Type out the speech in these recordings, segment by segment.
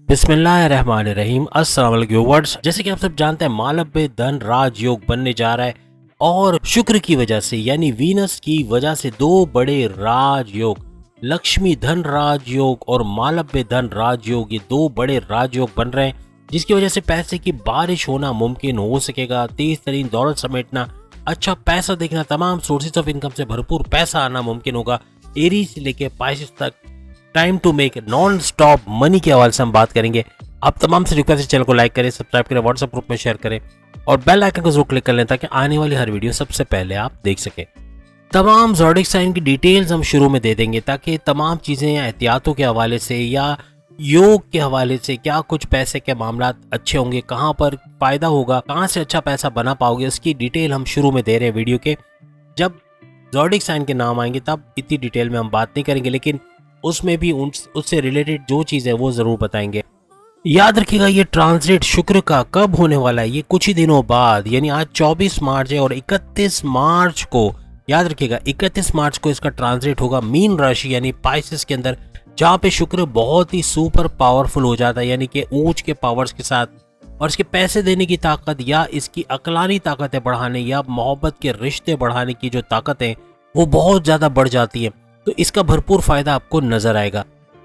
बिस्मिल्लाहिर्रहमानिर्रहीम। अस्सलाम वालेकुम व्यूअर्स। जैसे कि आप सब जानते हैं मालव्य धन राजयोग बनने जा रहा है और शुक्र की वजह से यानी वीनस की वजह से दो बड़े राजयोग लक्ष्मी धन राजयोग और मालव्य धन राजयोग, ये दो बड़े राजयोग बन रहे हैं जिसकी वजह से पैसे की बारिश होना मुमकिन हो सकेगा। तेज तरीन दौलत समेटना, अच्छा पैसा देखना, तमाम सोर्सेज ऑफ इनकम से भरपूर पैसा आना मुमकिन होगा। एरीज से लेके पाइसेस तक time to make non stop money के हवाले से हम बात करेंगे। आप तमाम से रिक्वेस्ट है चैनल को लाइक करें, सब्सक्राइब करें, व्हाट्सएप ग्रुप में शेयर करें और बेल आइकन को जरूर क्लिक कर लें ताकि आने वाली हर वीडियो सबसे पहले आप देख सकें। तमाम ज़ोडिएक साइन की डिटेल्स हम शुरू में दे देंगे ताकि तमाम चीज़ें या एहतियातों के हवाले से या योग के हवाले से क्या कुछ पैसे के मामला अच्छे होंगे, कहाँ पर फ़ायदा होगा, कहाँ से अच्छा पैसा बना पाओगे, उसकी डिटेल हम शुरू में दे रहे हैं वीडियो के। जब ज़ोडिएक साइन के नाम आएंगे तब इतनी डिटेल में हम बात नहीं करेंगे, लेकिन उसमें भी उससे रिलेटेड जो चीज़ है वो ज़रूर बताएंगे। याद रखिएगा ये ट्रांजिट शुक्र का कब होने वाला है, ये कुछ ही दिनों बाद, यानी आज 24 मार्च है और 31 मार्च को, याद रखिएगा 31 मार्च को इसका ट्रांजिट होगा मीन राशि यानी पाइसेस के अंदर, जहाँ पे शुक्र बहुत ही सुपर पावरफुल हो जाता है, यानी कि ऊंच के पावर्स के साथ, और इसके पैसे देने की ताकत या इसकी अकलानी ताकतें बढ़ाने या मोहब्बत के रिश्ते बढ़ाने की जो ताकत है वो बहुत ज़्यादा बढ़ जाती है। तो इसका भरपूर फायदा आपको नजर आएगा।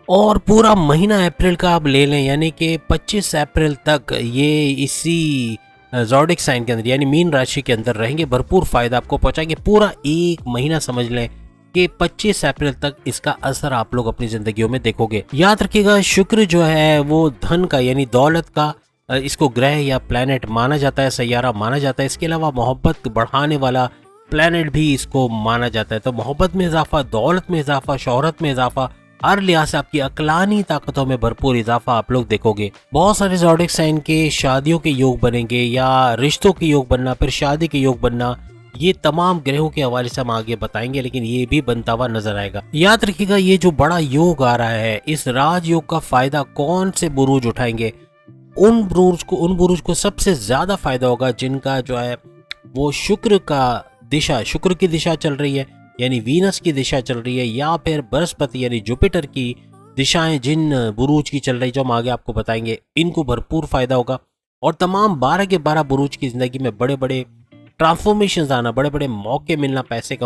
और पूरा महीना अप्रैल का आप ले लें, यानी कि 25 अप्रैल तक ये इसी ज़ोडिएक साइन के अंदर यानी मीन राशि के अंदर रहेंगे, भरपूर फायदा आपको पहुंचाएंगे। पूरा एक महीना समझ लें कि 25 अप्रैल तक इसका असर आप लोग अपनी जिंदगियों में देखोगे। याद रखिएगा शुक्र जो है वो धन का यानी दौलत का इसको ग्रह या प्लैनेट माना जाता है, सैयारा माना जाता है। इसके अलावा मोहब्बत बढ़ाने वाला प्लैनेट भी इसको माना जाता है। तो मोहब्बत में इजाफा, दौलत में इजाफा, शोहरत में इजाफा, हर लिहाज से आपकी अकलानी ताकतों में भरपूर इजाफा आप लोग देखोगे। बहुत सारे ज़ोडिएक साइन के शादियों के योग बनेंगे या रिश्तों के योग बनना, फिर शादी के योग बनना, ये तमाम ग्रहों के हवाले से हम आगे बताएंगे, लेकिन ये भी बनता हुआ नजर आएगा। याद रखिएगा ये जो बड़ा योग आ रहा है, इस राजयोग का फायदा कौन से बुरूज उठाएंगे? उन बुरूज को सबसे ज्यादा फायदा होगा जिनका जो है वो शुक्र का दिशा, शुक्र की दिशा चल रही है यानी वीनस की दिशा चल रही है, या फिर बृहस्पति यानी जुपिटर की दिशाएं जिन बुरूज की चल रही जो हम आगे आपको बताएंगे, इनको भरपूर फायदा होगा। और तमाम 12 के 12 बुरूज की जिंदगी में बड़े बड़े ट्रांसफॉर्मेशंस आना, बड़े बड़े मौके मिलना, पैसे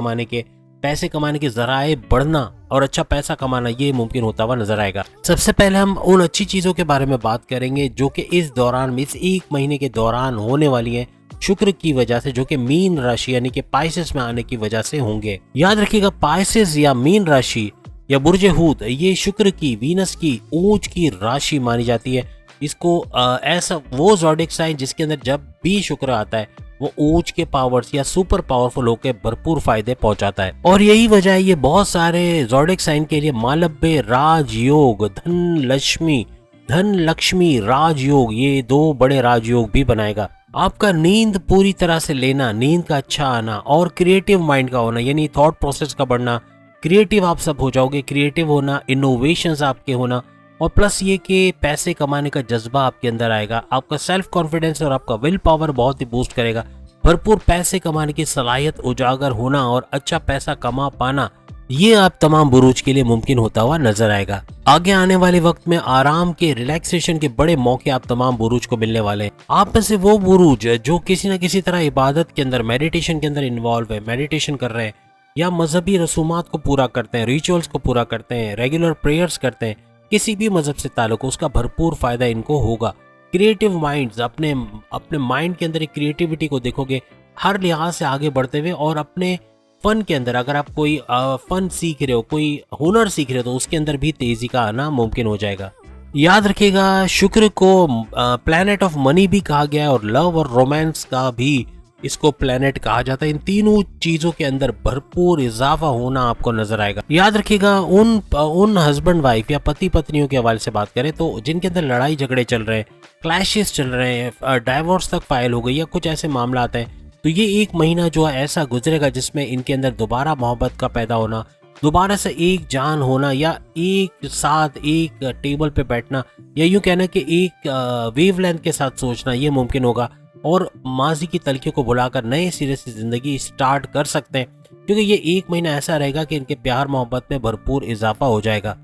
कमाने के जराए बढ़ना और अच्छा पैसा कमाना, ये मुमकिन होता हुआ नजर आएगा। सबसे पहले हम उन अच्छी चीजों के बारे में बात करेंगे जो कि इस दौरान में, इस एक महीने के दौरान होने वाली हैं शुक्र की वजह से, जो कि मीन राशि यानी कि पाइसेस में आने की वजह से होंगे। याद रखिएगा पाइसेस या मीन राशि या बुर्ज हूत, ये शुक्र की, वीनस की ऊंच की राशि मानी जाती है। इसको ऐसा वो ज़ोडिएक साइन जिसके अंदर जब भी शुक्र आता है वो ऊंच के पावर्स या सुपर पावरफुल होकर भरपूर फायदे पहुंचाता है। और यही वजह है ये बहुत सारे ज़ोडिएक साइन के लिए मालव्य राजयोग, धन लक्ष्मी राजयोग, ये दो बड़े राजयोग भी बनाएगा। आपका नींद पूरी तरह से लेना, नींद का अच्छा आना और क्रिएटिव माइंड का होना यानी थॉट प्रोसेस का बढ़ना, क्रिएटिव आप सब हो जाओगे, क्रिएटिव होना, इनोवेशंस आपके होना, और प्लस ये कि पैसे कमाने का जज्बा आपके अंदर आएगा। आपका सेल्फ कॉन्फिडेंस और आपका विल पावर बहुत ही बूस्ट करेगा। भरपूर पैसे कमाने की सलाहियत उजागर होना और अच्छा पैसा कमा पाना, ये आप तमाम बुरूज के लिए मुमकिन होता हुआ नजर आएगा। आगे आने वाले वक्त में आराम के, रिलैक्सेशन के बड़े मौके आप तमाम बुरूज को मिलने वाले हैं। आप में से वो बुरूज जो किसी न किसी तरह इबादत के अंदर, मेडिटेशन के अंदर इन्वॉल्व है, मेडिटेशन कर रहे हैं या मजहबी रसूमात को पूरा करते हैं, रिचुअल्स को पूरा करते हैं, रेगुलर प्रेयर्स करते हैं, किसी भी मजहब से ताल्लुक, उसका भरपूर फायदा इनको होगा। क्रिएटिव माइंड्स, अपने माइंड के अंदर एक क्रिएटिविटी को देखोगे हर लिहाज से आगे बढ़ते हुए, और अपने फन के अंदर अगर आप कोई फन सीख रहे हो, कोई हुनर सीख रहे हो, तो उसके अंदर भी तेजी का आना मुमकिन हो जाएगा। याद रखिएगा शुक्र को प्लैनेट ऑफ मनी भी कहा गया है और लव और रोमांस का भी इसको प्लैनेट कहा जाता है। इन तीनों चीजों के अंदर भरपूर इजाफा होना आपको नजर आएगा। याद रखिएगा उन हस्बैंड वाइफ या पति पत्नियों के हवाले से बात करें तो जिनके अंदर लड़ाई झगड़े चल रहे हैं, क्लैशेस चल रहे हैं, डाइवोर्स तक फाइल हो गई या कुछ ऐसे मामला आते हैं, तो ये एक महीना जो है ऐसा गुजरेगा जिसमें इनके अंदर दोबारा मोहब्बत का पैदा होना, दोबारा से एक जान होना या एक साथ एक टेबल पे बैठना या यूं कहना कि एक वेवलेंथ के साथ सोचना, ये मुमकिन होगा। और माजी की तलखियों को भुलाकर नए सिरे से जिंदगी स्टार्ट कर सकते हैं, क्योंकि ये एक महीना ऐसा रहेगा कि इनके प्यार मोहब्बत में भरपूर इजाफा हो जाएगा।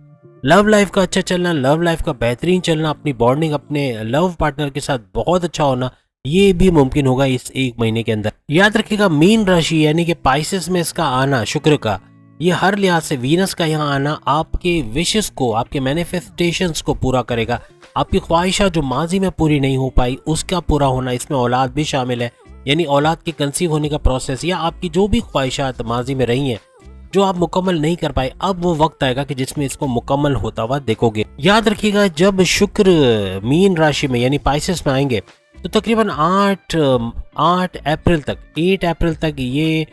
लव लाइफ का अच्छा चलना, लव लाइफ का बेहतरीन चलना, अपनी बॉन्डिंग अपने लव पार्टनर के साथ बहुत अच्छा होना, ये भी मुमकिन होगा इस एक महीने के अंदर। याद रखिएगा मीन राशि यानी कि पाइसेस में इसका आना शुक्र का, ये हर लिहाज से वीनस का यहाँ आना आपके विशेष को, आपके मैनिफेस्टेशंस को पूरा करेगा। आपकी ख्वाहिशा जो माजी में पूरी नहीं हो पाई उसका पूरा होना, इसमें औलाद भी शामिल है, यानी औलाद के कंसीव होने का प्रोसेस, या आपकी जो भी ख्वाहिशात माजी में रही हैं जो आप मुकम्मल नहीं कर पाए, अब वो वक्त आएगा कि जिसमें इसको मुकम्मल होता हुआ देखोगे। याद रखिएगा जब शुक्र मीन राशि में यानी पाइसेस में आएंगे तो तकरीबन 8 अप्रैल तक, 8 अप्रैल तक ये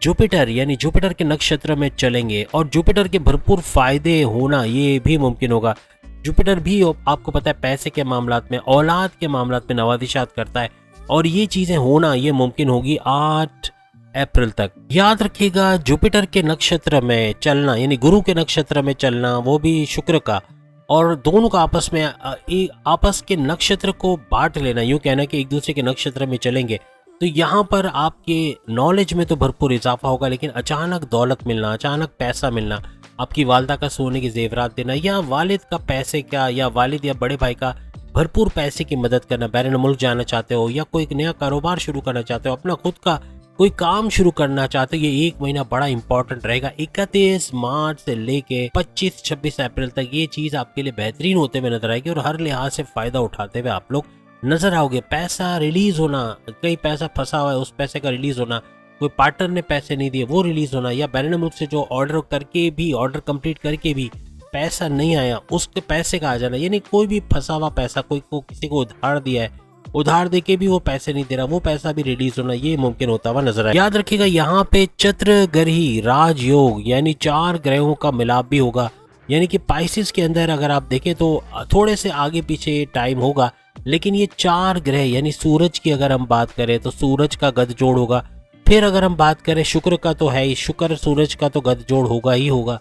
जुपिटर यानी जुपिटर के नक्षत्र में चलेंगे और जुपिटर के भरपूर फायदे होना ये भी मुमकिन होगा। जुपिटर भी आपको पता है पैसे के मामलात में, औलाद के मामलात में नवादिशात करता है, और ये चीजें होना ये मुमकिन होगी 8 अप्रैल तक। याद रखिएगा जुपिटर के नक्षत्र में चलना यानी गुरु के नक्षत्र में चलना, वो भी शुक्र का, और दोनों का आपस में आपस के नक्षत्र को बांट लेना, यूँ कहना कि एक दूसरे के नक्षत्र में चलेंगे तो यहाँ पर आपके नॉलेज में तो भरपूर इजाफा होगा, लेकिन अचानक दौलत मिलना, अचानक पैसा मिलना, आपकी वालदा का सोने के जेवरात देना, या वालिद का पैसे का, या वालिद या बड़े भाई का भरपूर पैसे की मदद करना, बैरून मुल्क जाना चाहते हो या कोई नया कारोबार शुरू करना चाहते हो, अपना खुद का कोई काम शुरू करना चाहते हो, ये एक महीना बड़ा इंपॉर्टेंट रहेगा। 31 मार्च से लेके 25-26 अप्रैल तक ये चीज आपके लिए बेहतरीन होते हुए नजर आएगी और हर लिहाज से फायदा उठाते हुए आप लोग नजर आओगे। पैसा रिलीज होना, कई पैसा फंसा हुआ है उस पैसे का रिलीज होना, कोई पार्टनर ने पैसे नहीं दिए वो रिलीज होना, या बैरून मुल्क से जो ऑर्डर करके भी, ऑर्डर कंप्लीट करके भी पैसा नहीं आया उसके पैसे का आ जाना, यानी कोई भी फंसा हुआ पैसा, कोई को किसी को उधार दिया है, उधार देके भी वो पैसे नहीं दे रहा, वो पैसा भी रिलीज होना ये मुमकिन होता हुआ नजर आए। याद रखिएगा यहाँ पे चत्रग्रही राजयोग यानी 4 ग्रहों का मिलाप भी होगा, यानी कि पाइसिस के अंदर अगर आप देखें तो थोड़े से आगे पीछे टाइम होगा, लेकिन ये 4 ग्रह यानी सूरज की अगर हम बात करें तो सूरज का गठजोड़ होगा, फिर अगर हम बात करें शुक्र का तो है ही, शुक्र सूरज का तो गठजोड़ होगा ही होगा,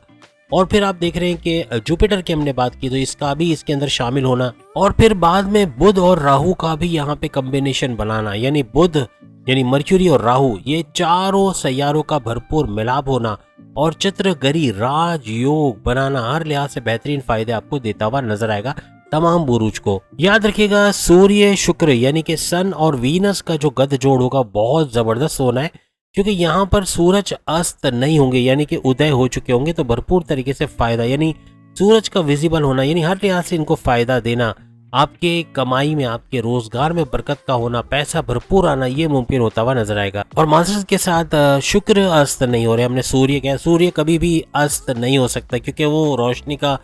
और फिर आप देख रहे हैं कि जुपिटर की हमने बात की तो इसका भी इसके अंदर शामिल होना, और फिर बाद में बुध और राहु का भी यहाँ पे कॉम्बिनेशन बनाना, यानी बुध यानी मर्क्यूरी और राहु ये चारों सैयारों का भरपूर मिलाप होना और चत्रग्रही राजयोग बनाना हर लिहाज से बेहतरीन फायदे आपको देता हुआ नजर आएगा तमाम बुरुज को। याद रखिएगा सूर्य शुक्र यानी कि सन और वीनस का जो गठजोड़ होगा बहुत जबरदस्त होना है, क्योंकि यहाँ पर सूरज अस्त नहीं होंगे यानी कि उदय हो चुके होंगे, तो भरपूर तरीके से फायदा यानी सूरज का विजिबल होना यानी हर लिहाज से इनको फायदा देना, आपके कमाई में, आपके रोजगार में बरकत का होना, पैसा भरपूर आना ये मुमकिन होता हुआ नजर आएगा। और माजरत के साथ शुक्र अस्त नहीं हो रहे, हमने सूर्य कहा, सूर्य कभी भी अस्त नहीं हो सकता क्योंकि वो रोशनी का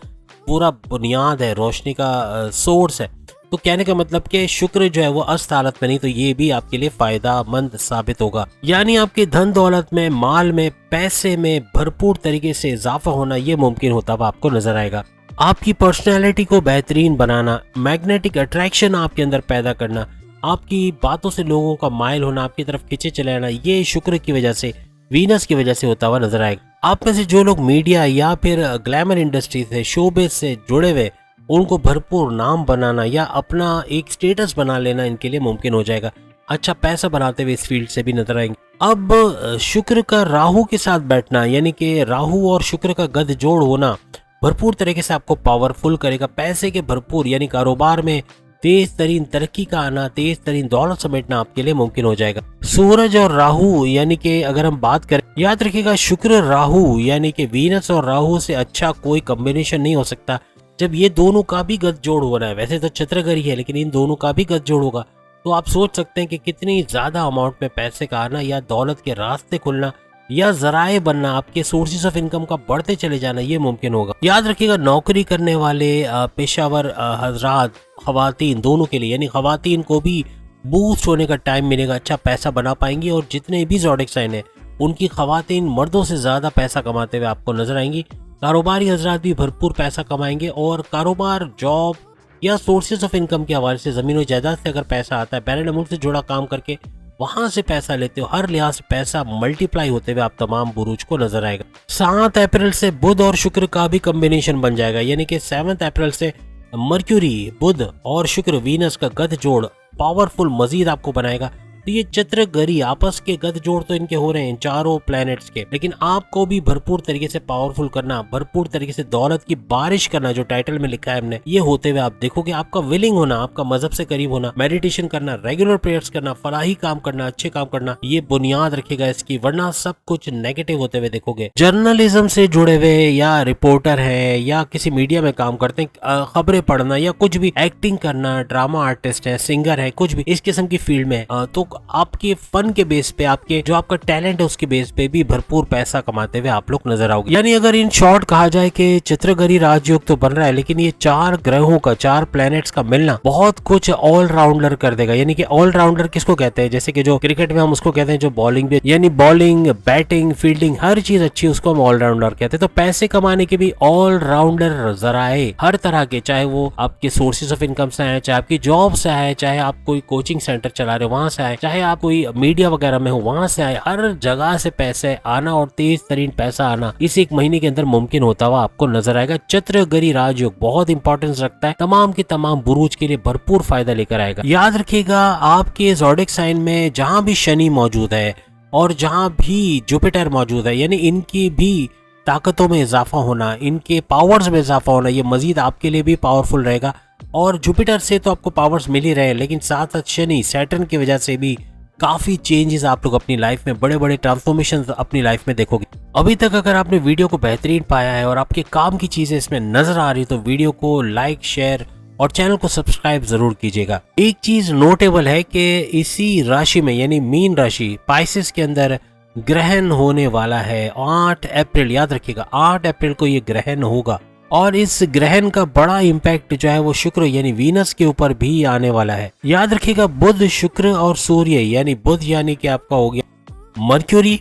पूरा बुनियाद है, रोशनी का सोर्स है, तो कहने का मतलब कि शुक्र जो है वो अस्त हालत में नहीं, तो ये भी आपके लिए फायदा मंद साबित होगा, यानी आपके धन दौलत में, माल में, पैसे में भरपूर तरीके से इजाफा होना ये मुमकिन होता हुआ आपको नजर आएगा। आपकी पर्सनैलिटी को बेहतरीन बनाना, मैग्नेटिक अट्रैक्शन आपके अंदर पैदा करना, आपकी बातों से लोगों का माइल होना, आपकी तरफ खींचे चले आना, ये शुक्र की वजह से, वीनस की वजह से होता हुआ नजर आएगा। आप में से जो लोग मीडिया या फिर ग्लैमर इंडस्ट्री से, शोबिज से जुड़े हुए, उनको भरपूर नाम बनाना या अपना एक स्टेटस बना लेना इनके लिए मुमकिन हो जाएगा, अच्छा पैसा बनाते हुए इस फील्ड से भी नजर आएंगे। अब शुक्र का राहु के साथ बैठना यानी कि राहु और शुक्र का गठजोड़ होना भरपूर तरीके से आपको पावरफुल करेगा, पैसे के भरपूर यानी कारोबार में तेज तरीन तरक्की का आना, तेज तरीन दौलत समेटना आपके लिए मुमकिन हो जाएगा। सूरज और राहु यानी कि अगर हम बात करें, याद रखिएगा शुक्र राहु यानी कि वीनस और राहु से अच्छा कोई कॉम्बिनेशन नहीं हो सकता जब ये दोनों का भी गठजोड़ हो रहा है। वैसे तो चत्रग्रही है लेकिन इन दोनों का भी गठजोड़ होगा, तो आप सोच सकते हैं कि कितनी ज्यादा अमाउंट में पैसे का आना या दौलत के रास्ते खुलना या जराए बनना, आपके सोर्सेज ऑफ इनकम का बढ़ते चले जाना ये मुमकिन होगा। याद रखिएगा नौकरी करने वाले पेशावर हजरात, खवातीन दोनों के लिए, यानी खवातीन को भी बूस्ट होने का टाइम मिलेगा, अच्छा पैसा बना पाएंगी, और जितने भी ज़ोडिक साइन है उनकी खवातीन मर्दों से ज़्यादा पैसा कमाते हुए आपको नजर आएंगी। कारोबारी हजरात भी भरपूर पैसा कमाएंगे, और कारोबार, जॉब या सोर्सेज ऑफ इनकम के हवाले से, ज़मीन और जायदाद से अगर पैसा आता है, बैरून मुल्क से जुड़ा काम करके वहां से पैसा लेते हो, हर लिहाज से पैसा मल्टीप्लाई होते हुए आप तमाम बुरूज को नजर आएगा। 7 अप्रैल से बुध और शुक्र का भी कॉम्बिनेशन बन जाएगा, यानी कि 7 अप्रैल से मर्क्यूरी, बुध और शुक्र, वीनस का गठजोड़ पावरफुल मजीद आपको बनाएगा। तो ये चित्रगरी आपस के गठजोड़ तो इनके हो रहे हैं चारों प्लैनेट्स के, लेकिन आपको भी भरपूर तरीके से पावरफुल करना, भरपूर तरीके से दौलत की बारिश करना, जो टाइटल में लिखा है हमने, ये होते हुए आप देखोगे। आपका विलिंग होना, आपका मजहब से करीब होना, मेडिटेशन करना, रेगुलर प्रेयर्स करना, फलाही काम करना, अच्छे काम करना, ये बुनियाद रखेगा इसकी, वरना सब कुछ नेगेटिव होते हुए देखोगे। जर्नलिज्म से जुड़े हुए या रिपोर्टर है या किसी मीडिया में काम करते हैं, खबरें पढ़ना या कुछ भी, एक्टिंग करना, ड्रामा आर्टिस्ट है, सिंगर है, कुछ भी इस किस्म की फील्ड में, तो आपके फन के बेस पे, आपके जो आपका टैलेंट है उसके बेस पे भी भरपूर पैसा कमाते हुए आप लोग नजर आओगे। यानी अगर इन शॉर्ट कहा जाए कि चित्रगरी राजयोग तो बन रहा है, लेकिन ये 4 ग्रहों का, 4 प्लैनेट्स का मिलना बहुत कुछ ऑलराउंडर कर देगा। यानी कि ऑलराउंडर किसको कहते हैं, जैसे कि जो क्रिकेट में हम उसको कहते हैं जो बॉलिंग भी, यानी बॉलिंग, बैटिंग, फील्डिंग, हर चीज अच्छी, उसको हम ऑलराउंडर कहते हैं। तो पैसे कमाने के भी ऑलराउंडर जराए हर तरह के, चाहे वो आपके सोर्सेज ऑफ इनकम से आए, चाहे आपकी जॉब से आए, चाहे आप कोई कोचिंग सेंटर चला रहे हो वहां से आए, चाहे आप कोई मीडिया वगैरह में हो वहां से आए, हर जगह से पैसे आना और तेज तरीन पैसा आना इस एक महीने के अंदर मुमकिन होता हुआ आपको नजर आएगा। चित्रगरी राजयोग बहुत इंपॉर्टेंस रखता है, तमाम के तमाम बुरूज के लिए भरपूर फायदा लेकर आएगा। याद रखिएगा, आपके ज़ोडिक साइन में जहां भी शनि मौजूद है और जहां भी जुपिटर मौजूद है, यानी इनकी भी ताकतों में इजाफा होना, इनके पावर्स में इजाफा होना, ये मजीद आपके लिए भी पावरफुल रहेगा। और जुपिटर से तो आपको पावर्स मिल ही रहे हैं, लेकिन साथ साथ शनि, सैटर्न की वजह से भी काफी चेंजेस आप लोग अपनी लाइफ में, बड़े बड़े ट्रांसफॉर्मेशन अपनी लाइफ में देखोगे। अभी तक अगर आपने वीडियो को बेहतरीन पाया है और आपके काम की चीजें इसमें नजर आ रही, तो वीडियो को लाइक, शेयर और चैनल को सब्सक्राइब जरूर कीजिएगा। एक चीज नोटेबल है कि इसी राशि में, यानी मीन राशि पाइसेस के अंदर ग्रहण होने वाला है 8 अप्रैल। याद रखिएगा 8 अप्रैल को ये ग्रहण होगा और इस ग्रहण का बड़ा इम्पैक्ट जो है वो शुक्र यानी वीनस के ऊपर भी आने वाला है। याद रखिएगा बुध, शुक्र और सूर्य, यानी बुध यानी कि आपका हो गया मर्क्यूरी,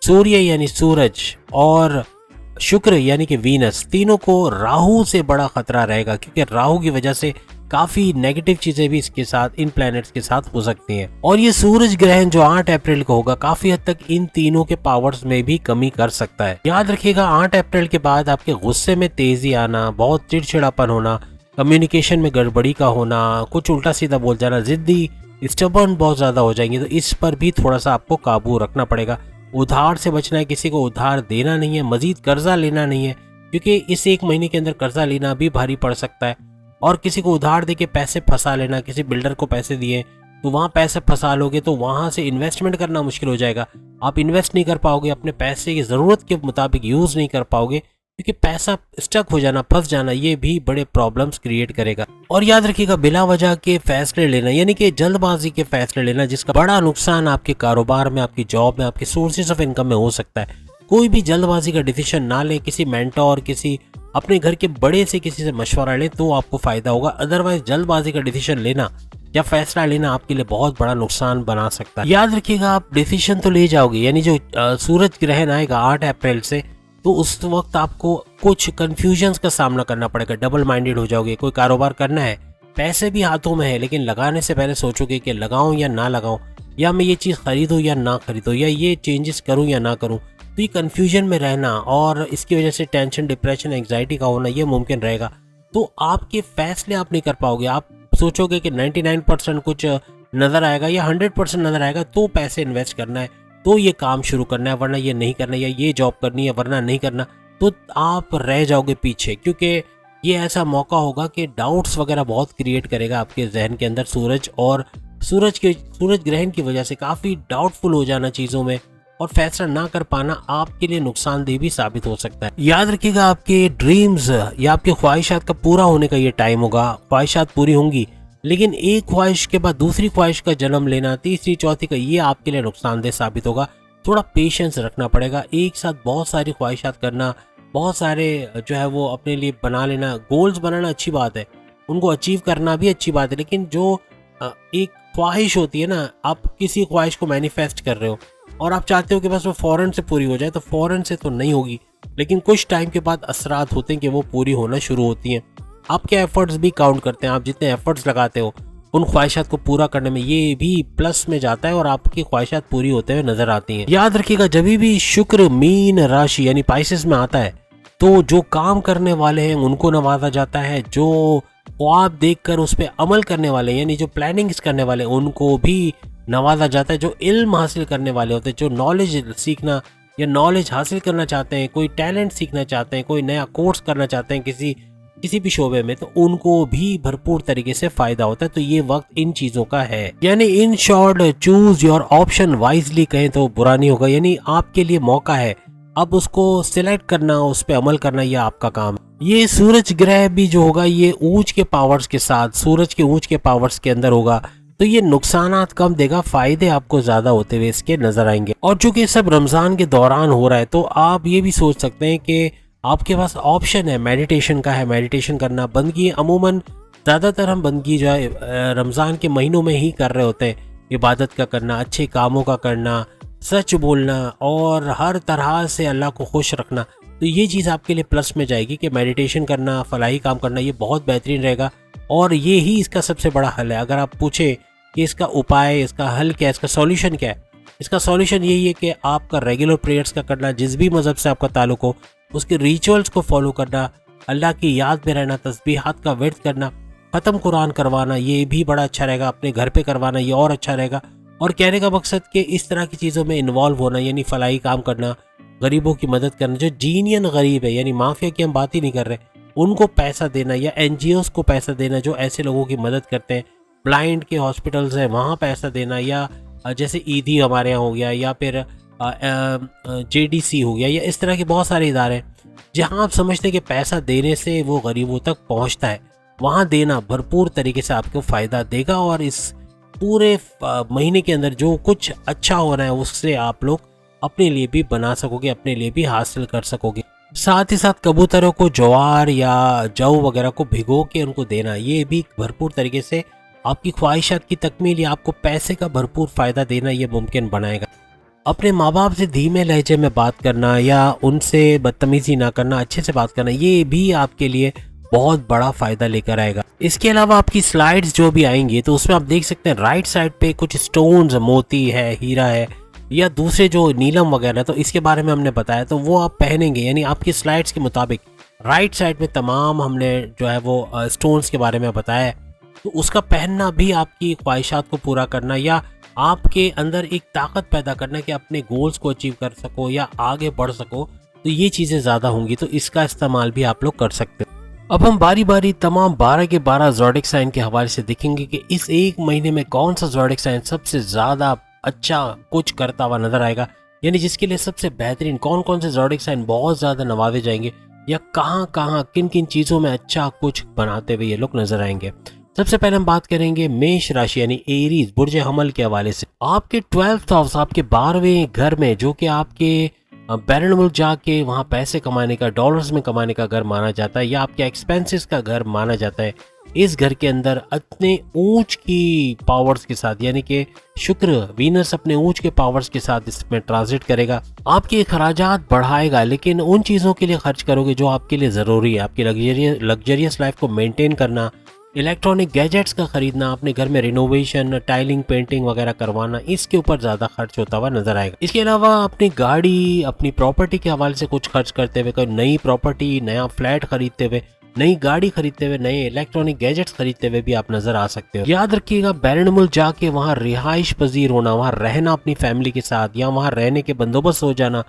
सूर्य यानी सूरज और शुक्र यानी कि वीनस, तीनों को राहु से बड़ा खतरा रहेगा, क्योंकि राहु की वजह से काफी नेगेटिव चीजें भी इसके साथ, इन प्लैनेट्स के साथ हो सकती हैं। और ये सूरज ग्रहण जो 8 अप्रैल को होगा, काफी हद तक इन तीनों के पावर्स में भी कमी कर सकता है। याद रखिएगा 8 अप्रैल के बाद आपके गुस्से में तेजी आना, बहुत चिड़चिड़ापन होना, कम्युनिकेशन में गड़बड़ी का होना, कुछ उल्टा सीधा बोल जाना, जिद्दी, स्टबर्न बहुत ज्यादा हो जाएंगे, तो इस पर भी थोड़ा सा आपको काबू रखना पड़ेगा। उधार से बचना है, किसी को उधार देना नहीं है, मजीद कर्जा लेना नहीं है, क्योंकि इस एक महीने के अंदर कर्जा लेना भी भारी पड़ सकता है। और किसी को उधार दे के पैसे फंसा लेना, किसी बिल्डर को पैसे दिए तो वहाँ पैसे फंसा लोगे तो वहाँ से इन्वेस्टमेंट करना मुश्किल हो जाएगा, आप इन्वेस्ट नहीं कर पाओगे, अपने पैसे की ज़रूरत के मुताबिक यूज़ नहीं कर पाओगे, क्योंकि पैसा स्टक हो जाना, फंस जाना, ये भी बड़े प्रॉब्लम्स क्रिएट करेगा। और याद रखिएगा बिला वजह के फैसले लेना, यानी कि जल्दबाजी के फैसले लेना, जिसका बड़ा नुकसान आपके कारोबार में, आपकी जॉब में, आपके सोर्सेज ऑफ इनकम में हो सकता है। कोई भी जल्दबाजी का डिसीजन ना ले, किसी मेंटोर, किसी अपने घर के बड़े से किसी से मशवरा ले तो आपको फायदा होगा। अदरवाइज जल्दबाजी का डिसीजन लेना या फैसला लेना आपके लिए बहुत बड़ा नुकसान बना सकता है। याद रखिएगा आप डिसीजन तो ले जाओगे, यानी जो सूरज ग्रहण आएगा 8 अप्रैल से, तो उस वक्त आपको कुछ कंफ्यूजन्स का सामना करना पड़ेगा, डबल माइंडेड हो जाओगे। कोई कारोबार करना है, पैसे भी हाथों में है, लेकिन लगाने से पहले सोचोगे कि लगाऊं या ना लगाऊं, या मैं ये चीज़ खरीदूं या ना खरीदूं, या ये चेंजेस करूं या ना करूं। तो ये कन्फ्यूजन में रहना और इसकी वजह से टेंशन, डिप्रेशन, एंग्जाइटी का होना ये मुमकिन रहेगा। तो आपके फैसले आप नहीं कर पाओगे, आप सोचोगे कि 99% कुछ नज़र आएगा या 100% नज़र आएगा तो पैसे इन्वेस्ट करना है, तो ये काम शुरू करना है, वरना ये नहीं करना, या ये जॉब करनी है वरना नहीं करना, तो आप रह जाओगे पीछे। क्योंकि ये ऐसा मौका होगा कि डाउट्स वगैरह बहुत क्रिएट करेगा आपके जहन के अंदर सूरज, और सूरज ग्रहण की वजह से काफ़ी डाउटफुल हो जाना चीज़ों में और फैसला ना कर पाना आपके लिए नुकसानदेह भी साबित हो सकता है। याद रखिएगा आपके ड्रीम्स या आपकी ख्वाहिशात का पूरा होने का ये टाइम होगा। ख्वाहिशात पूरी होंगी, लेकिन एक ख्वाहिश के बाद दूसरी ख्वाहिश का जन्म लेना, तीसरी चौथी का, ये आपके लिए नुकसानदेह साबित होगा। थोड़ा पेशेंस रखना पड़ेगा। एक साथ बहुत सारी ख्वाहिशात करना, बहुत सारे जो है वो अपने लिए बना लेना, गोल्स बनाना अच्छी बात है, उनको अचीव करना भी अच्छी बात है, लेकिन जो एक ख्वाहिश होती है ना, आप किसी ख्वाहिश को मैनिफेस्ट कर रहे हो और आप चाहते हो कि बस वो फ़ौरन से पूरी हो जाए, तो फ़ौरन से तो नहीं होगी, लेकिन कुछ टाइम के बाद असरात होते हैं कि वो पूरी होना शुरू होती हैं। आपके एफर्ट्स भी काउंट करते हैं, आप जितने एफर्ट्स लगाते हो उन ख्वाहिशात को पूरा करने में, ये भी प्लस में जाता है और आपकी ख्वाहिशात पूरी होते हुए नजर आती हैं। याद रखिएगा जब भी शुक्र मीन राशि यानी पाइसेस में आता है, तो जो काम करने वाले हैं उनको नवाजा जाता है, जो ख्वाब देखकर उस पर अमल करने वाले यानी जो प्लानिंग्स करने वाले उनको भी नवाजा जाता है। जो इल्म हासिल करने वाले होते हैं, जो नॉलेज सीखना या नॉलेज हासिल करना चाहते हैं, कोई टैलेंट सीखना चाहते हैं, कोई नया कोर्स करना चाहते हैं किसी किसी भी शोबे में, तो उनको भी भरपूर तरीके से फायदा होता है। तो ये वक्त इन चीजों का है। यानी in short, choose your option wisely कहें तो बुरा नहीं होगा। यानी आपके लिए मौका है, अब उसको सिलेक्ट करना, उस पर अमल करना, यह आपका काम। ये सूरज ग्रह भी जो होगा ये ऊंच के पावर्स के साथ, सूरज के ऊंच के पावर्स के अंदर होगा, तो ये नुकसानात कम देगा, फायदे आपको ज्यादा होते हुए इसके नजर आएंगे। और चूंकि सब रमजान के दौरान हो रहा है, तो आप ये भी सोच सकते हैं कि आपके पास ऑप्शन है मेडिटेशन का, है मेडिटेशन करना। बंदगी अमूमन ज़्यादातर हम बंदगी जो है रमज़ान के महीनों में ही कर रहे होते हैं। इबादत का करना, अच्छे कामों का करना, सच बोलना और हर तरह से अल्लाह को खुश रखना। तो ये चीज़ आपके लिए प्लस में जाएगी कि मेडिटेशन करना, फलाही काम करना, ये बहुत बेहतरीन रहेगा और ये ही इसका सबसे बड़ा हल है। अगर आप पूछे कि इसका उपाय, इसका हल क्या है, इसका सॉल्यूशन क्या है, इसका सॉल्यूशन यही है कि आपका रेगुलर प्रेयर्स का करना, जिस भी मज़हब से आपका ताल्लुक हो उसके रिचुअल्स को फॉलो करना, अल्लाह की याद में रहना, तस्बीहात का विर्द करना, ख़त्म कुरान करवाना, ये भी बड़ा अच्छा रहेगा। अपने घर पे करवाना ये और अच्छा रहेगा। और कहने का मकसद कि इस तरह की चीज़ों में इन्वॉल्व होना, यानी फलाही काम करना, गरीबों की मदद करना। जो जीनियन गरीब है, यानी माफिया की हम बात ही नहीं कर रहे, उनको पैसा देना या NGOs को पैसा देना जो ऐसे लोगों की मदद करते हैं। ब्लाइंड के हॉस्पिटल्स हैं, वहाँ पैसा देना, या जैसे ईदी हमारे यहाँ हो गया, या फिर JDC हो गया, या इस तरह के बहुत सारे इदारे हैं जहाँ आप समझते हैं कि पैसा देने से वो गरीबों तक पहुँचता है। वहाँ देना भरपूर तरीके से आपको फ़ायदा देगा और इस पूरे महीने के अंदर जो कुछ अच्छा हो रहा है उससे आप लोग अपने लिए भी बना सकोगे, अपने लिए भी हासिल कर सकोगे। साथ ही साथ कबूतरों को ज्वार या जौ वगैरह को भिगो के उनको देना, ये भी भरपूर तरीके से आपकी ख्वाहिशात की तकमील या आपको पैसे का भरपूर फ़ायदा देना ये मुमकिन बनाएगा। अपने माँ बाप से धीमे लहजे में बात करना या उनसे बदतमीजी ना करना, अच्छे से बात करना, ये भी आपके लिए बहुत बड़ा फ़ायदा लेकर आएगा। इसके अलावा आपकी स्लाइड्स जो भी आएंगी तो उसमें आप देख सकते हैं राइट साइड पे कुछ स्टोन्स, मोती है, हीरा है या दूसरे जो नीलम वगैरह, तो इसके बारे में हमने बताया, तो वो आप पहनेंगे। यानी आपकी स्लाइड्स के मुताबिक राइट साइड में तमाम हमने जो है वो स्टोन्स के बारे में बताया है, तो उसका पहनना भी आपकी ख्वाहिशात को पूरा करना या आपके अंदर एक ताकत पैदा करना कि अपने गोल्स को अचीव कर सको या आगे बढ़ सको, तो ये चीज़ें ज़्यादा होंगी, तो इसका इस्तेमाल भी आप लोग कर सकते हो। अब हम बारी बारी तमाम 12 के 12 ज़ोडिक साइन के हवाले से देखेंगे कि इस एक महीने में कौन सा ज़ोडिक साइन सबसे ज़्यादा अच्छा कुछ करता हुआ नजर आएगा, यानी जिसके लिए सबसे बेहतरीन कौन कौन से ज़ोडिक साइन बहुत ज़्यादा नवाजे जाएंगे या कहाँ कहाँ किन किन चीज़ों में अच्छा कुछ बनाते हुए ये लोग नजर आएंगे। सबसे पहले हम बात करेंगे मेष राशि यानी एरीज, बुर्ज हमल के हवाले से। आपके 12th हाउस, आपके 12वें घर में, जो कि आपके बैरन मुल्क जाके वहाँ पैसे कमाने का, डॉलर्स में कमाने का घर माना जाता है या आपके एक्सपेंसेस का घर माना जाता है। इस घर के अंदर अपने ऊंच की पावर्स के साथ, यानी कि शुक्र, वीनस अपने ऊंच के पावर्स के साथ इसमें ट्रांजिट करेगा। आपके खर्चात बढ़ाएगा, लेकिन उन चीज़ों के लिए खर्च करोगे जो आपके लिए ज़रूरी है। आपकी लग्जरियस लाइफ को मेंटेन करना, इलेक्ट्रॉनिक गैजेट्स का खरीदना, अपने घर में रिनोवेशन, टाइलिंग, पेंटिंग वगैरह करवाना, इसके ऊपर ज़्यादा खर्च होता हुआ नजर आएगा। इसके अलावा अपनी गाड़ी, अपनी प्रॉपर्टी के हवाले से कुछ खर्च करते हुए, कोई नई प्रॉपर्टी, नया फ्लैट खरीदते हुए, नई गाड़ी खरीदते हुए, नए इलेक्ट्रॉनिक गैजेट्स खरीदते हुए भी आप नजर आ सकते हो। याद रखिएगा, बैरन मुल्क जाके वहाँ रिहाइश पजीर होना, वहाँ रहना अपनी फैमिली के साथ या वहाँ रहने के बंदोबस्त हो जाना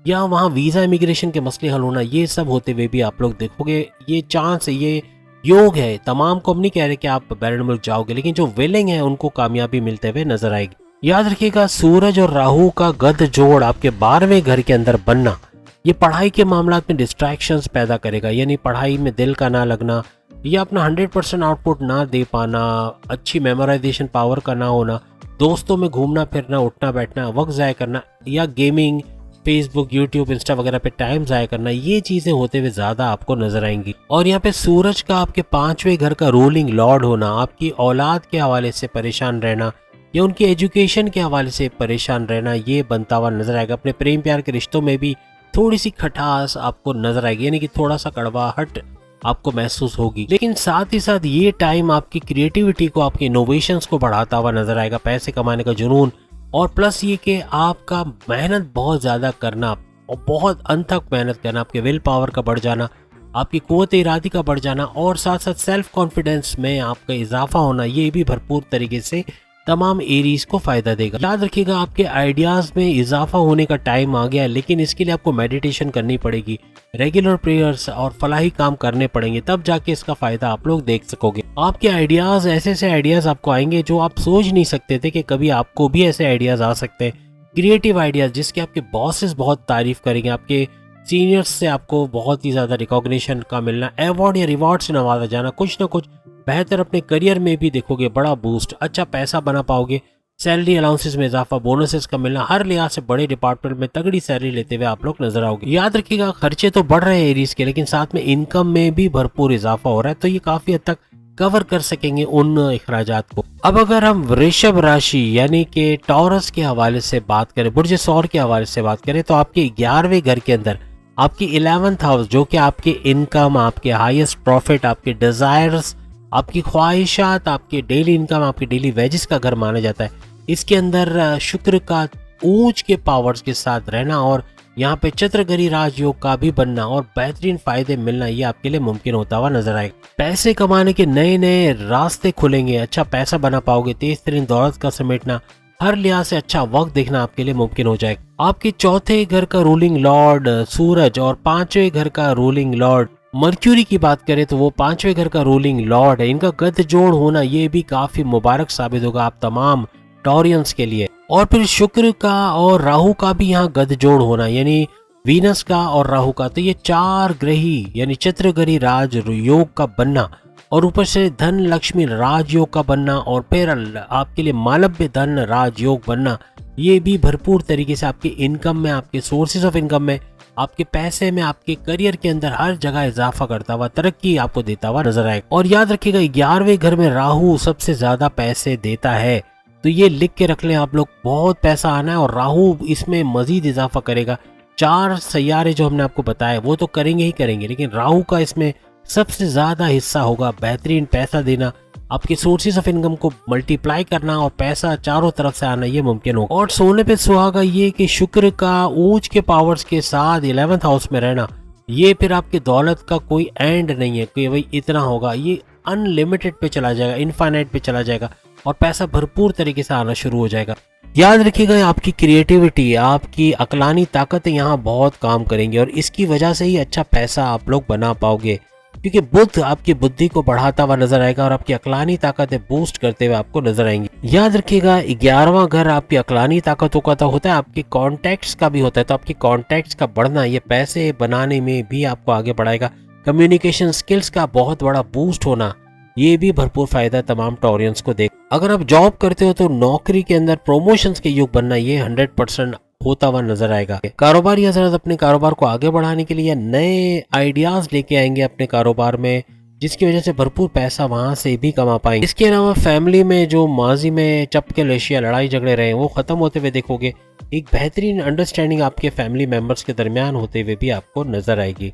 या वहाँ वीज़ा इमिग्रेशन के मसले हल होना, ये सब होते हुए भी आप लोग देखोगे। ये चांस है, ये योग है। तमाम को हम नहीं कह रहे कि आप बैरन मुल्क जाओगे, लेकिन जो विलिंग है उनको कामयाबी मिलते हुए नजर आएगी। याद रखिएगा, सूरज और राहु का गद जोड़ आपके 12वें घर के अंदर बनना, ये पढ़ाई के मामलात में डिस्ट्रैक्शंस पैदा करेगा, यानी पढ़ाई में दिल का ना लगना या अपना 100% आउटपुट ना दे पाना, अच्छी मेमोराइजेशन पावर का ना होना, दोस्तों में घूमना फिरना, उठना बैठना, वक्त ज़ाया करना या गेमिंग, फेसबुक, यूट्यूब, इंस्टा वगैरह पे टाइम ज़ाया करना, ये चीज़ें होते हुए ज़्यादा आपको नजर आएंगी। और यहाँ पे सूरज का आपके 5वें घर का रूलिंग लॉर्ड होना, आपकी औलाद के हवाले से परेशान रहना या उनकी एजुकेशन के हवाले से परेशान रहना, ये बनता हुआ नजर आएगा। अपने प्रेम प्यार के रिश्तों में भी थोड़ी सी खटास आपको नजर आएगी, यानी कि थोड़ा सा कड़वाहट आपको महसूस होगी। लेकिन साथ ही साथ ये टाइम आपकी क्रिएटिविटी को, आपके इनोवेशंस को बढ़ाता हुआ नजर आएगा, पैसे कमाने का जुनून, और प्लस ये कि आपका मेहनत बहुत ज़्यादा करना और बहुत अनथक मेहनत करना, आपके विल पावर का बढ़ जाना, आपकी क़ुव्वत इरादी का बढ़ जाना और साथ साथ सेल्फ कॉन्फिडेंस में आपका इजाफा होना, ये भी भरपूर तरीके से तमाम एरीज को फायदा देगा। याद रखिएगा आपके आइडियाज में इजाफा होने का टाइम आ गया है, लेकिन इसके लिए आपको मेडिटेशन करनी पड़ेगी, रेगुलर प्रेयर्स और फलाही काम करने पड़ेंगे, तब जाके इसका फायदा आप लोग देख सकोगे। आपके आइडियाज ऐसे ऐसे आइडियाज आपको आएंगे जो आप सोच नहीं सकते थे कि कभी आपको भी ऐसे आइडियाज आ सकते हैं। क्रिएटिव आइडियाज जिसके आपके बॉसेस बहुत तारीफ करेंगे, आपके सीनियर्स से आपको बहुत ही ज्यादा रिकॉग्निशन का मिलना, अवार्ड या रिवॉर्ड से नवाजा जाना, कुछ ना कुछ बेहतर अपने करियर में भी देखोगे, बड़ा बूस्ट, अच्छा पैसा बना पाओगे, सैलरी अलाउंसेस में इजाफा, बोनसेस का मिलना, हर लिहाज से बड़े डिपार्टमेंट में तगड़ी सैलरी लेते हुए आप लोग नजर आओगे। याद रखिएगा खर्चे तो बढ़ रहे हैं एरीज के, लेकिन साथ में इनकम में भी भरपूर इजाफा हो रहा है, तो ये काफी हद तक कवर कर सकेंगे उन अखराजात को। अब अगर हम वृषभ राशि यानी कि टॉरस के हवाले से बात करें, बुर्ज सौर के हवाले से बात करें, तो आपके 11वें घर के अंदर आपकी 11th हाउस जो कि आपके इनकम, आपके हाईएस्ट प्रॉफिट, आपके डिजायर्स, आपकी ख्वाहिशात, आपके डेली इनकम, आपके डेली वेजेस का घर माना जाता है। इसके अंदर शुक्र का ऊंच के पावर्स के साथ रहना और यहाँ पे चंद्रगरी राजयोग का भी बनना और बेहतरीन फायदे मिलना, ये आपके लिए मुमकिन होता हुआ नजर आएगा। पैसे कमाने के नए नए रास्ते खुलेंगे, अच्छा पैसा बना पाओगे, तेज तरीन दौलत का समेटना, हर लिहाज से अच्छा वक्त देखना आपके लिए मुमकिन हो जाएगा। आपके चौथे घर का रूलिंग लॉर्ड सूरज और 5वें घर का रूलिंग लॉर्ड मर्क्यूरी की बात करें तो वो 5वें घर का रूलिंग लॉर्ड है। इनका गद जोड़ होना ये भी काफी मुबारक साबित होगा आप तमाम टॉरियंस के लिए। और फिर शुक्र का और राहु का भी यहाँ गद जोड़ होना, यानी वीनस का और राहु का, तो ये 4 ग्रही यानी चंद्रगरी राज योग का बनना और ऊपर से धन लक्ष्मी राजयोग का बनना और फिर आपके लिए मालव्य धन राजयोग बनना, ये भी भरपूर तरीके से आपके इनकम में, आपके सोर्सेज ऑफ इनकम में, आपके पैसे में, आपके करियर के अंदर हर जगह इजाफा करता हुआ, तरक्की आपको देता हुआ नजर आएगा। और याद रखिएगा 11वें घर में राहु सबसे ज्यादा पैसे देता है, तो ये लिख के रख लें आप लोग, बहुत पैसा आना है और राहु इसमें मजीद इजाफा करेगा। 4 सैयारे जो हमने आपको बताया वो तो करेंगे ही करेंगे, लेकिन राहु का इसमें सबसे ज्यादा हिस्सा होगा बेहतरीन पैसा देना, आपके सोर्सेज ऑफ इनकम को मल्टीप्लाई करना और पैसा चारों तरफ से आना, ये मुमकिन होगा। और सोने पे सुहागा ये कि शुक्र का ऊंच के पावर्स के साथ 11th हाउस में रहना, ये फिर आपकी दौलत का कोई एंड नहीं है कि भाई इतना होगा, ये अनलिमिटेड पे चला जाएगा, इनफाइनाइट पे चला जाएगा और पैसा भरपूर तरीके से आना शुरू हो जाएगा। याद रखिएगा आपकी क्रिएटिविटी, आपकी अकलानी ताकतें यहाँ बहुत काम करेंगी और इसकी वजह से ही अच्छा पैसा आप लोग बना पाओगे, क्योंकि बुद्ध आपकी बुद्धि को बढ़ाता हुआ नजर आएगा और आपकी अकलानी ताकतें बूस्ट करते हुए आपको नजर आएंगी। याद रखिएगा 11वां घर आपकी अकलानी ताकतों का तो होता है, आपके कॉन्टैक्ट्स का भी होता है, तो आपके कॉन्टैक्ट्स का बढ़ना ये पैसे बनाने में भी आपको आगे बढ़ाएगा। कम्युनिकेशन स्किल्स का बहुत बड़ा बूस्ट होना, ये भी भरपूर फायदा तमाम टॉरियंस को दे। अगर आप जॉब करते हो तो नौकरी के अंदर प्रमोशंस के युग बनना, ये 100% होता हुआ नजर आएगा। कारोबारी हजरत अपने कारोबार को आगे बढ़ाने के लिए नए आइडियाज लेके आएंगे अपने कारोबार में, जिसकी वजह से भरपूर पैसा वहां से भी कमा पाएंगे। इसके अलावा फैमिली में जो माजी में चपके एशिया लड़ाई झगड़े रहे वो खत्म होते हुए देखोगे, एक बेहतरीन अंडरस्टैंडिंग आपके फैमिली मेंबर्स के दरमियान होते हुए भी आपको नजर आएगी।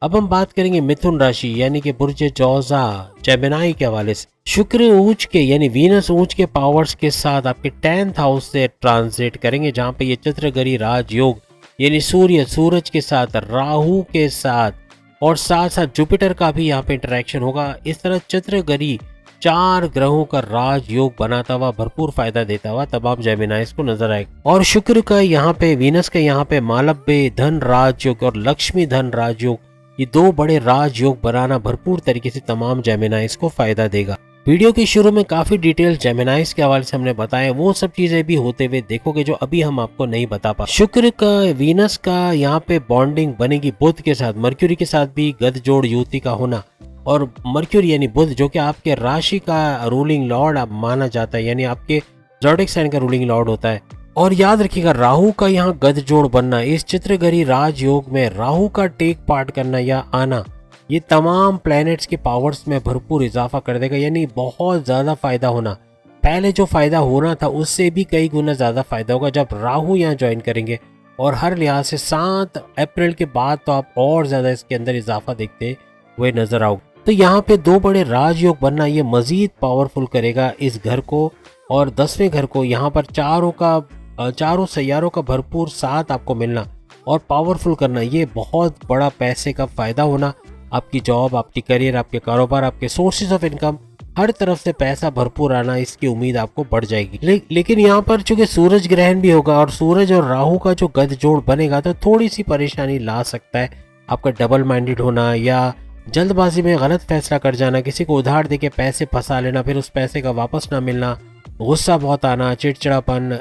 अब हम बात करेंगे मिथुन राशि यानी कि बुर्ज जौजा जेमिनी के हवाले से। शुक्र ऊंच के यानी वीनस ऊंच के पावर्स के साथ आपके 10th हाउस से ट्रांजिट करेंगे, जहां पे ये चंद्रगरी राजयोग यानी सूरज के साथ, राहु के साथ और साथ साथ जुपिटर का भी यहाँ पे इंटरेक्शन होगा। इस तरह चंद्रगरी 4 ग्रहों का राजयोग बनाता हुआ भरपूर फायदा देता हुआ तमाम जेमिनाइज को नजर आएगा। और शुक्र का यहाँ पे, वीनस का यहाँ पे मालव्य धन राजयोग और लक्ष्मी धन राजयोग, ये 2 बड़े राजयोग बनाना भरपूर तरीके से तमाम जेमिनाइज को फायदा देगा। वीडियो के शुरू में काफी डिटेल जेमिनाइज के हवाले से हमने बताया, वो सब चीजें भी होते हुए देखोगे जो अभी हम आपको नहीं बता पा। शुक्र का वीनस का यहाँ पे बॉन्डिंग बनेगी बुध के साथ, मर्क्यूरी के साथ भी गठजोड़ युति का होना, और मर्क्यूरी यानी बुध जो कि आपके राशि का रूलिंग लॉर्ड आप माना जाता है, यानी आपके ज़ोडिएक साइन का रूलिंग लॉर्ड होता है। और याद रखिएगा राहु का यहाँ गठजोड़ बनना, इस चित्रगरी राजयोग में राहु का टेक पार्ट करना या आना, ये तमाम प्लैनेट्स के पावर्स में भरपूर इजाफा कर देगा, यानी बहुत ज्यादा फायदा होना। पहले जो फायदा होना था उससे भी कई गुना ज्यादा फायदा होगा जब राहु यहाँ ज्वाइन करेंगे, और हर लिहाज से 7 अप्रैल के बाद तो आप और ज्यादा इसके अंदर इजाफा देखते हुए नजर आओगे। तो यहाँ पे 2 बड़े राजयोग बनना ये मजीद पावरफुल करेगा इस घर को और 10वें घर को। यहाँ पर चारों सैयारों का भरपूर साथ आपको मिलना और पावरफुल करना, ये बहुत बड़ा पैसे का फायदा होना। आपकी जॉब, आपकी करियर, आपके कारोबार, आपके सोर्सेज ऑफ इनकम, हर तरफ से पैसा भरपूर आना, इसकी उम्मीद आपको बढ़ जाएगी। लेकिन यहाँ पर चूंकि सूरज ग्रहण भी होगा और सूरज और राहु का जो गठजोड़ बनेगा तो थोड़ी सी परेशानी ला सकता है। आपका डबल माइंडेड होना या जल्दबाजी में गलत फैसला कर जाना, किसी को उधार देके पैसे फंसा लेना, फिर उस पैसे का वापस ना मिलना, गुस्सा बहुत आना, चिड़चिड़ापन,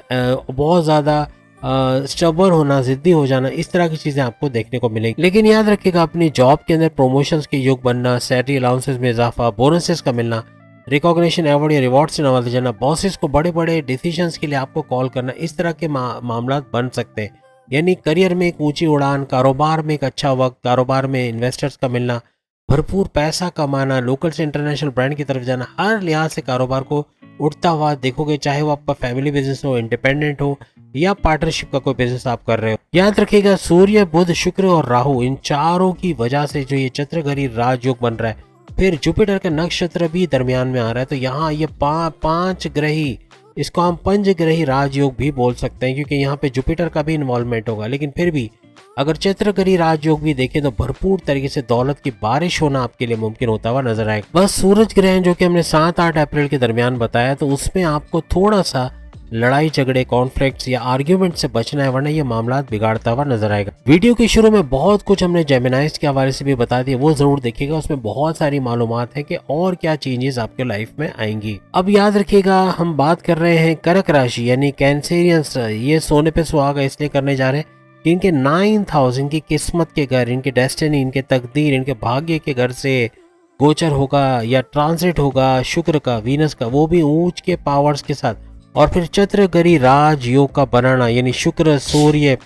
बहुत ज़्यादा स्टबर्न होना, जिद्दी हो जाना, इस तरह की चीज़ें आपको देखने को मिलेंगी। लेकिन याद रखिएगा अपनी जॉब के अंदर प्रमोशंस के योग बनना, सैलरी अलाउंसेस में इजाफा, बोनसेस का मिलना, रिकॉग्निशन, अवार्ड या रिवॉर्ड से नवाजा जाना, बॉसेस को बड़े बड़े डिसीजंस के लिए आपको कॉल करना, इस तरह के मामला बन सकते हैं। यानी करियर में एक ऊंची उड़ान, कारोबार में एक अच्छा वक्त, कारोबार में इन्वेस्टर्स का मिलना, भरपूर पैसा कमाना, लोकल से इंटरनेशनल ब्रांड की तरफ जाना, हर लिहाज से कारोबार को उठता हुआ देखोगे, चाहे वो आपका फैमिली बिजनेस हो, इंडिपेंडेंट हो या पार्टनरशिप का कोई बिजनेस आप कर रहे हो। याद रखिएगा सूर्य, बुध, शुक्र और राहु, इन चारों की वजह से जो ये चंद्रघड़ी राजयोग बन रहा है, फिर जुपिटर का नक्षत्र भी दरमियान में आ रहा है, तो यहाँ ये पांच ग्रही, इसको हम पंचग्रही राजयोग भी बोल सकते हैं, क्योंकि यहाँ पे जुपिटर का भी इन्वॉल्वमेंट होगा। लेकिन फिर भी अगर चंद्रघड़ी राजयोग भी देखें तो भरपूर तरीके से दौलत की बारिश होना आपके लिए मुमकिन होता हुआ नजर आएगा। बस सूरज ग्रहण जो कि हमने 7-8 अप्रैल के दरमियान बताया, तो उसमें आपको थोड़ा सा लड़ाई झगड़े, कॉन्फ्लिक्ट्स या आर्ग्यूमेंट से बचना है, वरना ये मामला बिगाड़ता हुआ नजर आएगा। वीडियो के शुरू में बहुत कुछ हमने जेमिनाइज के हवाले से भी बता दिया, वो जरूर देखिएगा, उसमें बहुत सारी मालूमात है कि और क्या चेंजेस आपके लाइफ में आएंगी। अब याद रखिएगा हम बात कर रहे हैं कर्क राशि यानी कैंसेरियंस। ये सोने पे सुहागा इसलिए करने जा रहे हैं कि इनके 9th हाउस, इनकी किस्मत के घर, इनके डेस्टिनी, इनके तकदीर, इनके भाग्य के घर से गोचर होगा या ट्रांजिट होगा शुक्र का, वीनस का, वो भी ऊंच के पावर्स के साथ, और फिर चंद्रघड़ी राजयोग का बनाना यानी शुक्र, सूर्य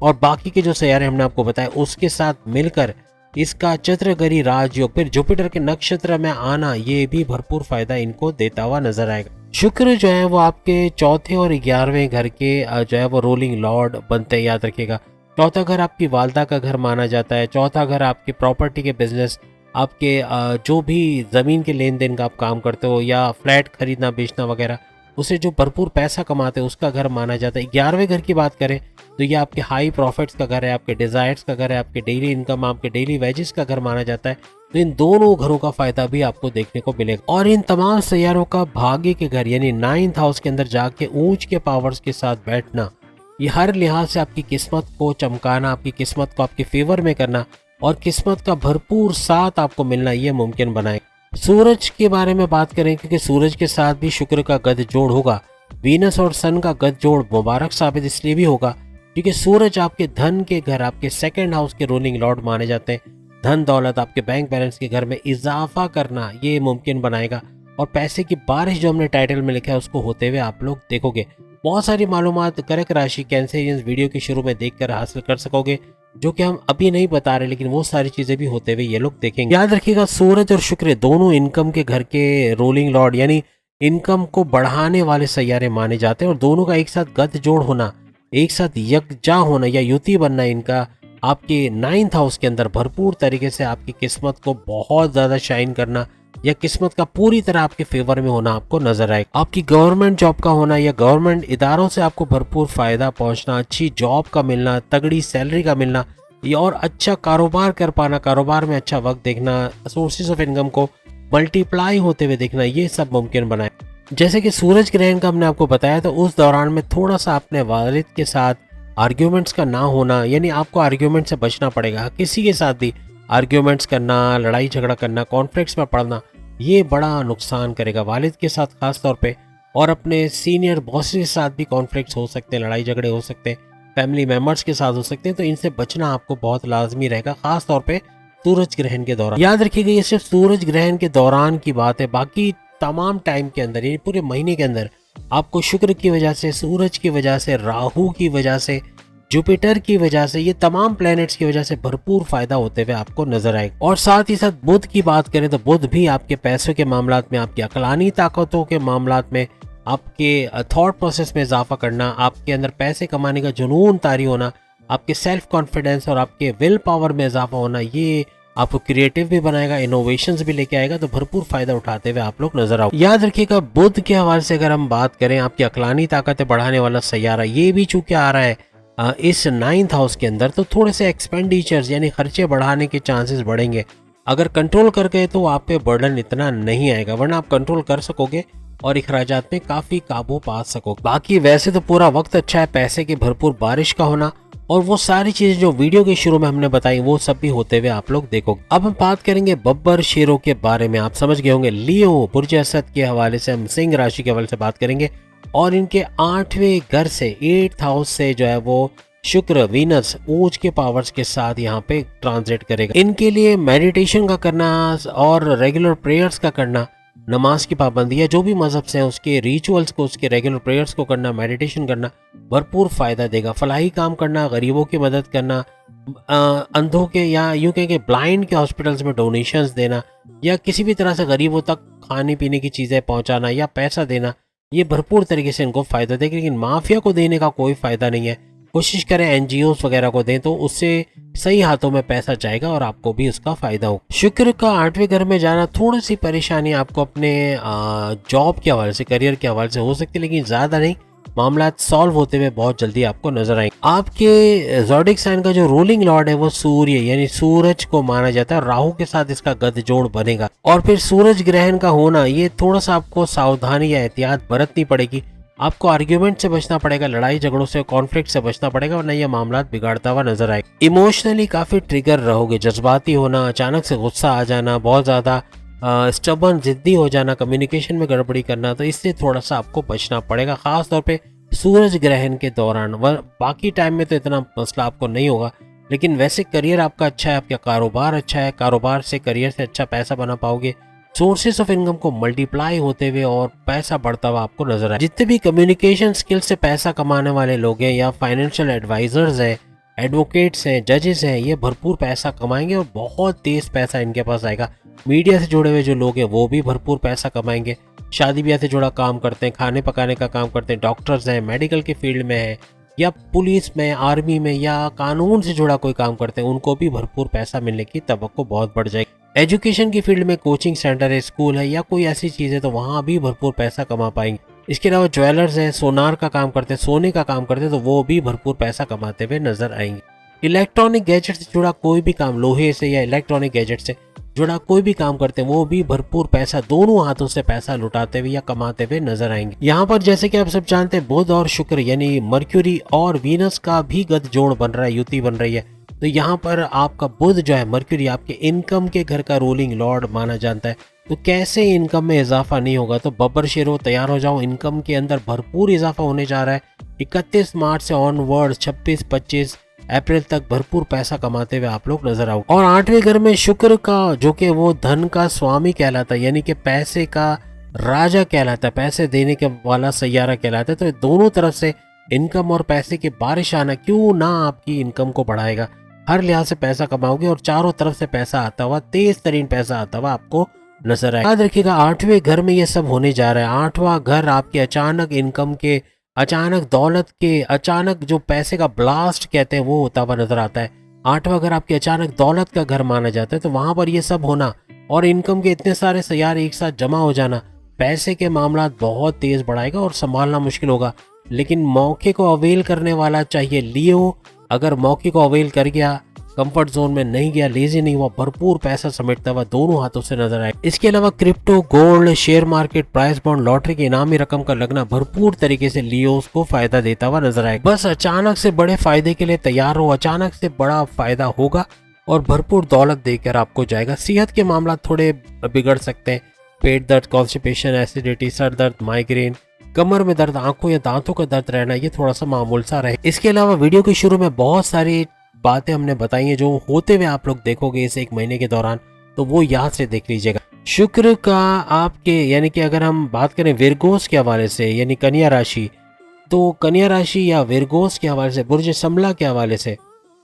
और बाकी के जो सैयारे हमने आपको बताया उसके साथ मिलकर इसका चंद्रघड़ी राजयोग, फिर जुपिटर के नक्षत्र में आना, ये भी भरपूर फायदा इनको देता हुआ नजर आएगा। शुक्र जो है वो आपके चौथे और 11वें घर के जो है वो रोलिंग लॉर्ड बनते हैं। याद रखिएगा चौथा घर आपकी वालदा का घर माना जाता है। चौथा घर आपकी प्रॉपर्टी के बिजनेस, आपके जो भी जमीन के लेन देन का आप काम करते हो या फ्लैट खरीदना बेचना वगैरह, उसे जो भरपूर पैसा कमाते हैं उसका घर माना जाता है। 11वें घर की बात करें तो ये आपके हाई प्रॉफिट्स का घर है, आपके डिजायर्स का घर है, आपके डेली इनकम, आपके डेली वेजेस का घर माना जाता है। तो इन दोनों घरों का फायदा भी आपको देखने को मिलेगा। और इन तमाम सैयारों का भाग्य के घर यानी 9th हाउस के अंदर जाके ऊंच के पावर्स के साथ बैठना, ये हर लिहाज से आपकी किस्मत को चमकाना, आपकी किस्मत को आपके फेवर में करना और किस्मत का भरपूर साथ आपको मिलना, ये मुमकिन बनाएगा। सूरज के बारे में बात करें, क्योंकि सूरज के साथ भी शुक्र का गठजोड़ होगा। वीनस और सन का गठजोड़ मुबारक साबित इसलिए भी होगा क्योंकि सूरज आपके धन के घर, आपके 2nd हाउस के रूलिंग लॉर्ड माने जाते हैं। धन दौलत, आपके बैंक बैलेंस के घर में इजाफा करना, ये मुमकिन बनाएगा। और पैसे की बारिश जो हमने टाइटल में लिखा है उसको होते हुए आप लोग देखोगे। बहुत सारी मालूमात कर्क राशि कैंसेरियंस वीडियो के शुरू में देखकर हासिल कर सकोगे, जो कि हम अभी नहीं बता रहे, लेकिन वो सारी चीजें भी होते हुए ये लोग देखेंगे। याद रखिएगा सूरज और शुक्र दोनों इनकम के घर के रोलिंग लॉर्ड यानी इनकम को बढ़ाने वाले सैयारे माने जाते हैं, और दोनों का एक साथ गठजोड़ होना, एक साथ यकजा होना या युति बनना इनका आपके 9th हाउस के अंदर भरपूर तरीके से आपकी किस्मत को बहुत ज्यादा शाइन करना या किस्मत का पूरी तरह आपके फेवर में होना आपको नजर आएगा। आपकी गवर्नमेंट जॉब का होना या गवर्नमेंट इदारों से आपको भरपूर फायदा पहुंचना, अच्छी जॉब का मिलना, तगड़ी सैलरी का मिलना, या और अच्छा कारोबार कर पाना, कारोबार में अच्छा वक्त देखना, सोर्सेज ऑफ इनकम को मल्टीप्लाई होते हुए देखना, ये सब मुमकिन बनाए। जैसे कि सूरज ग्रहण का हमने आपको बताया, तो उस दौरान में थोड़ा सा अपने वालिद के साथ आर्ग्यूमेंट्स का ना होना, यानी आपको आर्ग्यूमेंट से बचना पड़ेगा। किसी के साथ भी आर्ग्यूमेंट्स करना, लड़ाई झगड़ा करना, कॉन्फ्लिक्ट्स में पड़ना, ये बड़ा नुकसान करेगा। वालिद के साथ खास तौर पे और अपने सीनियर बॉस के साथ भी कॉन्फ्लिक्ट्स हो सकते हैं, लड़ाई झगड़े हो सकते हैं, फैमिली मेम्बर्स के साथ हो सकते हैं, तो इनसे बचना आपको बहुत लाजमी रहेगा, खास तौर पे सूरज ग्रहण के दौरान। याद रखिएगा ये सिर्फ सूरज ग्रहण के दौरान की बात है, बाकी तमाम टाइम के अंदर, ये पूरे महीने के अंदर आपको शुक्र की वजह से, सूरज की वजह से, राहु की वजह से, जुपिटर की वजह से, ये तमाम प्लैनेट्स की वजह से भरपूर फायदा होते हुए आपको नजर आएगा। और साथ ही साथ बुध की बात करें तो बुध भी आपके पैसों के मामलात में, आपकी अकलानी ताकतों के मामलात में, आपके थॉट प्रोसेस में इजाफा करना, आपके अंदर पैसे कमाने का जुनून तारी होना, आपके सेल्फ कॉन्फिडेंस और आपके विल पावर में इजाफा होना, ये आपको क्रिएटिव भी बनाएगा, इनोवेशंस भी लेके आएगा, तो भरपूर फायदा उठाते हुए आप लोग नजर आओ। याद रखिएगा बुध के हवाले से अगर हम बात करें, आपकी अकलानी ताकतें बढ़ाने वाला सैयारा ये भी चूंकि आ रहा है इस 9th हाउस के अंदर, तो थोड़े से एक्सपेंडिचर्स यानी खर्चे बढ़ाने के चांसेस बढ़ेंगे। अगर कंट्रोल कर गए तो आप पे बर्डन इतना नहीं आएगा, वरना आप कंट्रोल कर सकोगे और अखराजात में काफी काबू पा सकोगे। बाकी वैसे तो पूरा वक्त अच्छा है, पैसे की भरपूर बारिश का होना और वो सारी चीजें जो वीडियो के शुरू में हमने बताई वो सब भी होते हुए आप लोग देखोगे। अब हम बात करेंगे बब्बर शेरों के बारे में। आप समझ गए होंगे लियो बुर्ज असद के हवाले से हम सिंह राशि के हवाले से बात करेंगे और इनके 8वें घर से 8th हाउस से जो है वो शुक्र वीनस ऊंच के पावर्स के साथ यहाँ पे ट्रांजिट करेगा। इनके लिए मेडिटेशन का करना और रेगुलर प्रेयर्स का करना, नमाज की पाबंदी या जो भी मजहब से है उसके रिचुअल्स को, उसके रेगुलर प्रेयर्स को करना, मेडिटेशन करना भरपूर फायदा देगा। फलाही काम करना, गरीबों की मदद करना, अंधों के या यूं कहें कि ब्लाइंड के हॉस्पिटल्स में डोनेशंस देना या किसी भी तरह से गरीबों तक खाने पीने की चीज़ें पहुंचाना या पैसा देना, ये भरपूर तरीके से इनको फायदा देगा। लेकिन माफिया को देने का कोई फायदा नहीं है। कोशिश करें एनजीओस वगैरह को दें तो उससे सही हाथों में पैसा जाएगा और आपको भी उसका फायदा हो। शुक्र का 8वें घर में जाना थोड़ी सी परेशानी आपको अपने जॉब के हवाले से, करियर के हवाले से हो सकती है, लेकिन ज्यादा नहीं। मामला सॉल्व होते हुए बहुत जल्दी आपको नजर आएंगे। आपके ज़ोडिएक साइन का जो रूलिंग लॉर्ड है वो सूर्य यानी सूरज को माना जाता है। राहु के साथ इसका गठजोड़ बनेगा और फिर सूरज ग्रहण का होना, ये थोड़ा सा आपको सावधानी या एहतियात बरतनी पड़ेगी। आपको आर्ग्यूमेंट से बचना पड़ेगा, लड़ाई झगड़ों से, कॉन्फ्लिक्ट से बचना पड़ेगा, वरना यह मामला बिगाड़ता हुआ नजर आएगा। इमोशनली काफी ट्रिगर रहोगे, जज्बाती होना, अचानक से गुस्सा आ जाना, बहुत ज्यादा स्टबर्न जिद्दी हो जाना, कम्युनिकेशन में गड़बड़ी करना, तो इससे थोड़ा सा आपको बचना पड़ेगा, खास तौर पे सूरज ग्रहण के दौरान। बाकी टाइम में तो इतना मसला आपको नहीं होगा। लेकिन वैसे करियर आपका अच्छा है, आपका कारोबार अच्छा है, कारोबार से, करियर से अच्छा पैसा बना पाओगे। सोर्सेस ऑफ इनकम को मल्टीप्लाई होते हुए और पैसा बढ़ता हुआ आपको नजर आए। जितने भी कम्युनिकेशन स्किल से पैसा कमाने वाले लोग हैं या फाइनेंशियल एडवाइजर्स हैं, एडवोकेट्स हैं, जजेस हैं, ये भरपूर पैसा कमाएंगे और बहुत तेज पैसा इनके पास आएगा। मीडिया से जुड़े हुए जो लोग हैं वो भी भरपूर पैसा कमाएंगे। शादी ब्याह से जुड़ा काम करते हैं, खाने पकाने का काम करते हैं, डॉक्टर्स हैं, मेडिकल के फील्ड में है या पुलिस में, आर्मी में या कानून से जुड़ा कोई काम करते हैं, उनको भी भरपूर पैसा मिलने की तवक्को बहुत बढ़ जाएगी। एजुकेशन की फील्ड में कोचिंग सेंटर है, स्कूल है या कोई ऐसी चीज़ है तो वहाँ भी भरपूर पैसा कमा पाएंगे। इसके अलावा ज्वेलर्स हैं, सोनार का काम करते हैं, सोने का काम करते हैं, तो वो भी भरपूर पैसा कमाते हुए नजर आएंगे। इलेक्ट्रॉनिक गैजेट से जुड़ा कोई भी काम, लोहे से या इलेक्ट्रॉनिक गैजेट से जुड़ा कोई भी काम करते हैं, वो भी भरपूर पैसा, दोनों हाथों से पैसा लुटाते हुए या कमाते हुए नजर आएंगे। यहाँ पर जैसे कि आप सब जानते हैं बुध और शुक्र यानी मर्क्यूरी और वीनस का भी गठजोड़ बन रहा है, युति बन रही है। तो यहाँ पर आपका बुध जो है, मर्क्यूरी आपके इनकम के घर का रूलिंग लॉर्ड माना जाता है। तो कैसे इनकम में इजाफा नहीं होगा, तो बब्बर शेरों तैयार हो जाओ, इनकम के अंदर भरपूर इजाफा होने जा रहा है। 31 मार्च से ऑनवर्ड 26-25 अप्रैल तक भरपूर पैसा कमाते हुए आप लोग नजर आओ। और 8वें घर में शुक्र का, जो कि वो धन का स्वामी कहलाता है, यानी कि पैसे का राजा कहलाता है, पैसे देने के वाला सैयारा कहलाता है। तो दोनों तरफ से इनकम और पैसे की बारिश आना क्यों ना आपकी इनकम को बढ़ाएगा। हर लिहाज से पैसा कमाओगे और चारों तरफ से पैसा आता हुआ, तेज तरीन पैसा आता हुआ आपको नजर आएगा। याद रखिएगा 8वें घर में ये सब होने जा रहा है। 8वां घर आपके अचानक इनकम के, अचानक दौलत के, अचानक जो पैसे का ब्लास्ट कहते हैं वो होता हुआ नजर आता है। 8वां घर आपके अचानक दौलत का घर माना जाता है। तो वहां पर ये सब होना और इनकम के इतने सारे सैयारे एक साथ जमा हो जाना पैसे के मामला बहुत तेज बढ़ाएगा और संभालना मुश्किल होगा। लेकिन मौके को अवेल करने वाला चाहिए लियो। अगर मौके को अवेल कर गया, कंफर्ट जोन में नहीं गया, लेजी नहीं हुआ, भरपूर पैसा समेटता हुआ दोनों हाथों से नजर आए। इसके अलावा crypto, gold, share market, price bond, lottery के इनामी रकम का लगना भरपूर तरीके से लियोस को फायदा देता हुआ नजर आएगा। बस अचानक से बड़े फायदे के लिए तैयार हो, अचानक से बड़ा फायदा होगा और भरपूर दौलत देकर आपको जाएगा। सेहत के मामला थोड़े बिगड़ सकते हैं, पेट दर्द, कॉन्स्टिपेशन, एसिडिटी, सर दर्द, माइग्रेन, कमर में दर्द, आंखों या दांतों का दर्द रहना, ये थोड़ा सा मामूल सा रहे। इसके अलावा वीडियो के शुरू में बहुत सारी बातें हमने बताई हैं जो होते हुए आप लोग देखोगे इस 1 महीने के दौरान, तो वो याद से देख लीजिएगा। शुक्र का आपके यानी कि अगर हम बात करें विरगोस के हवाले से यानी कन्या राशि, तो कन्या राशि या विरगोस के हवाले से, बुर्ज समला के हवाले से,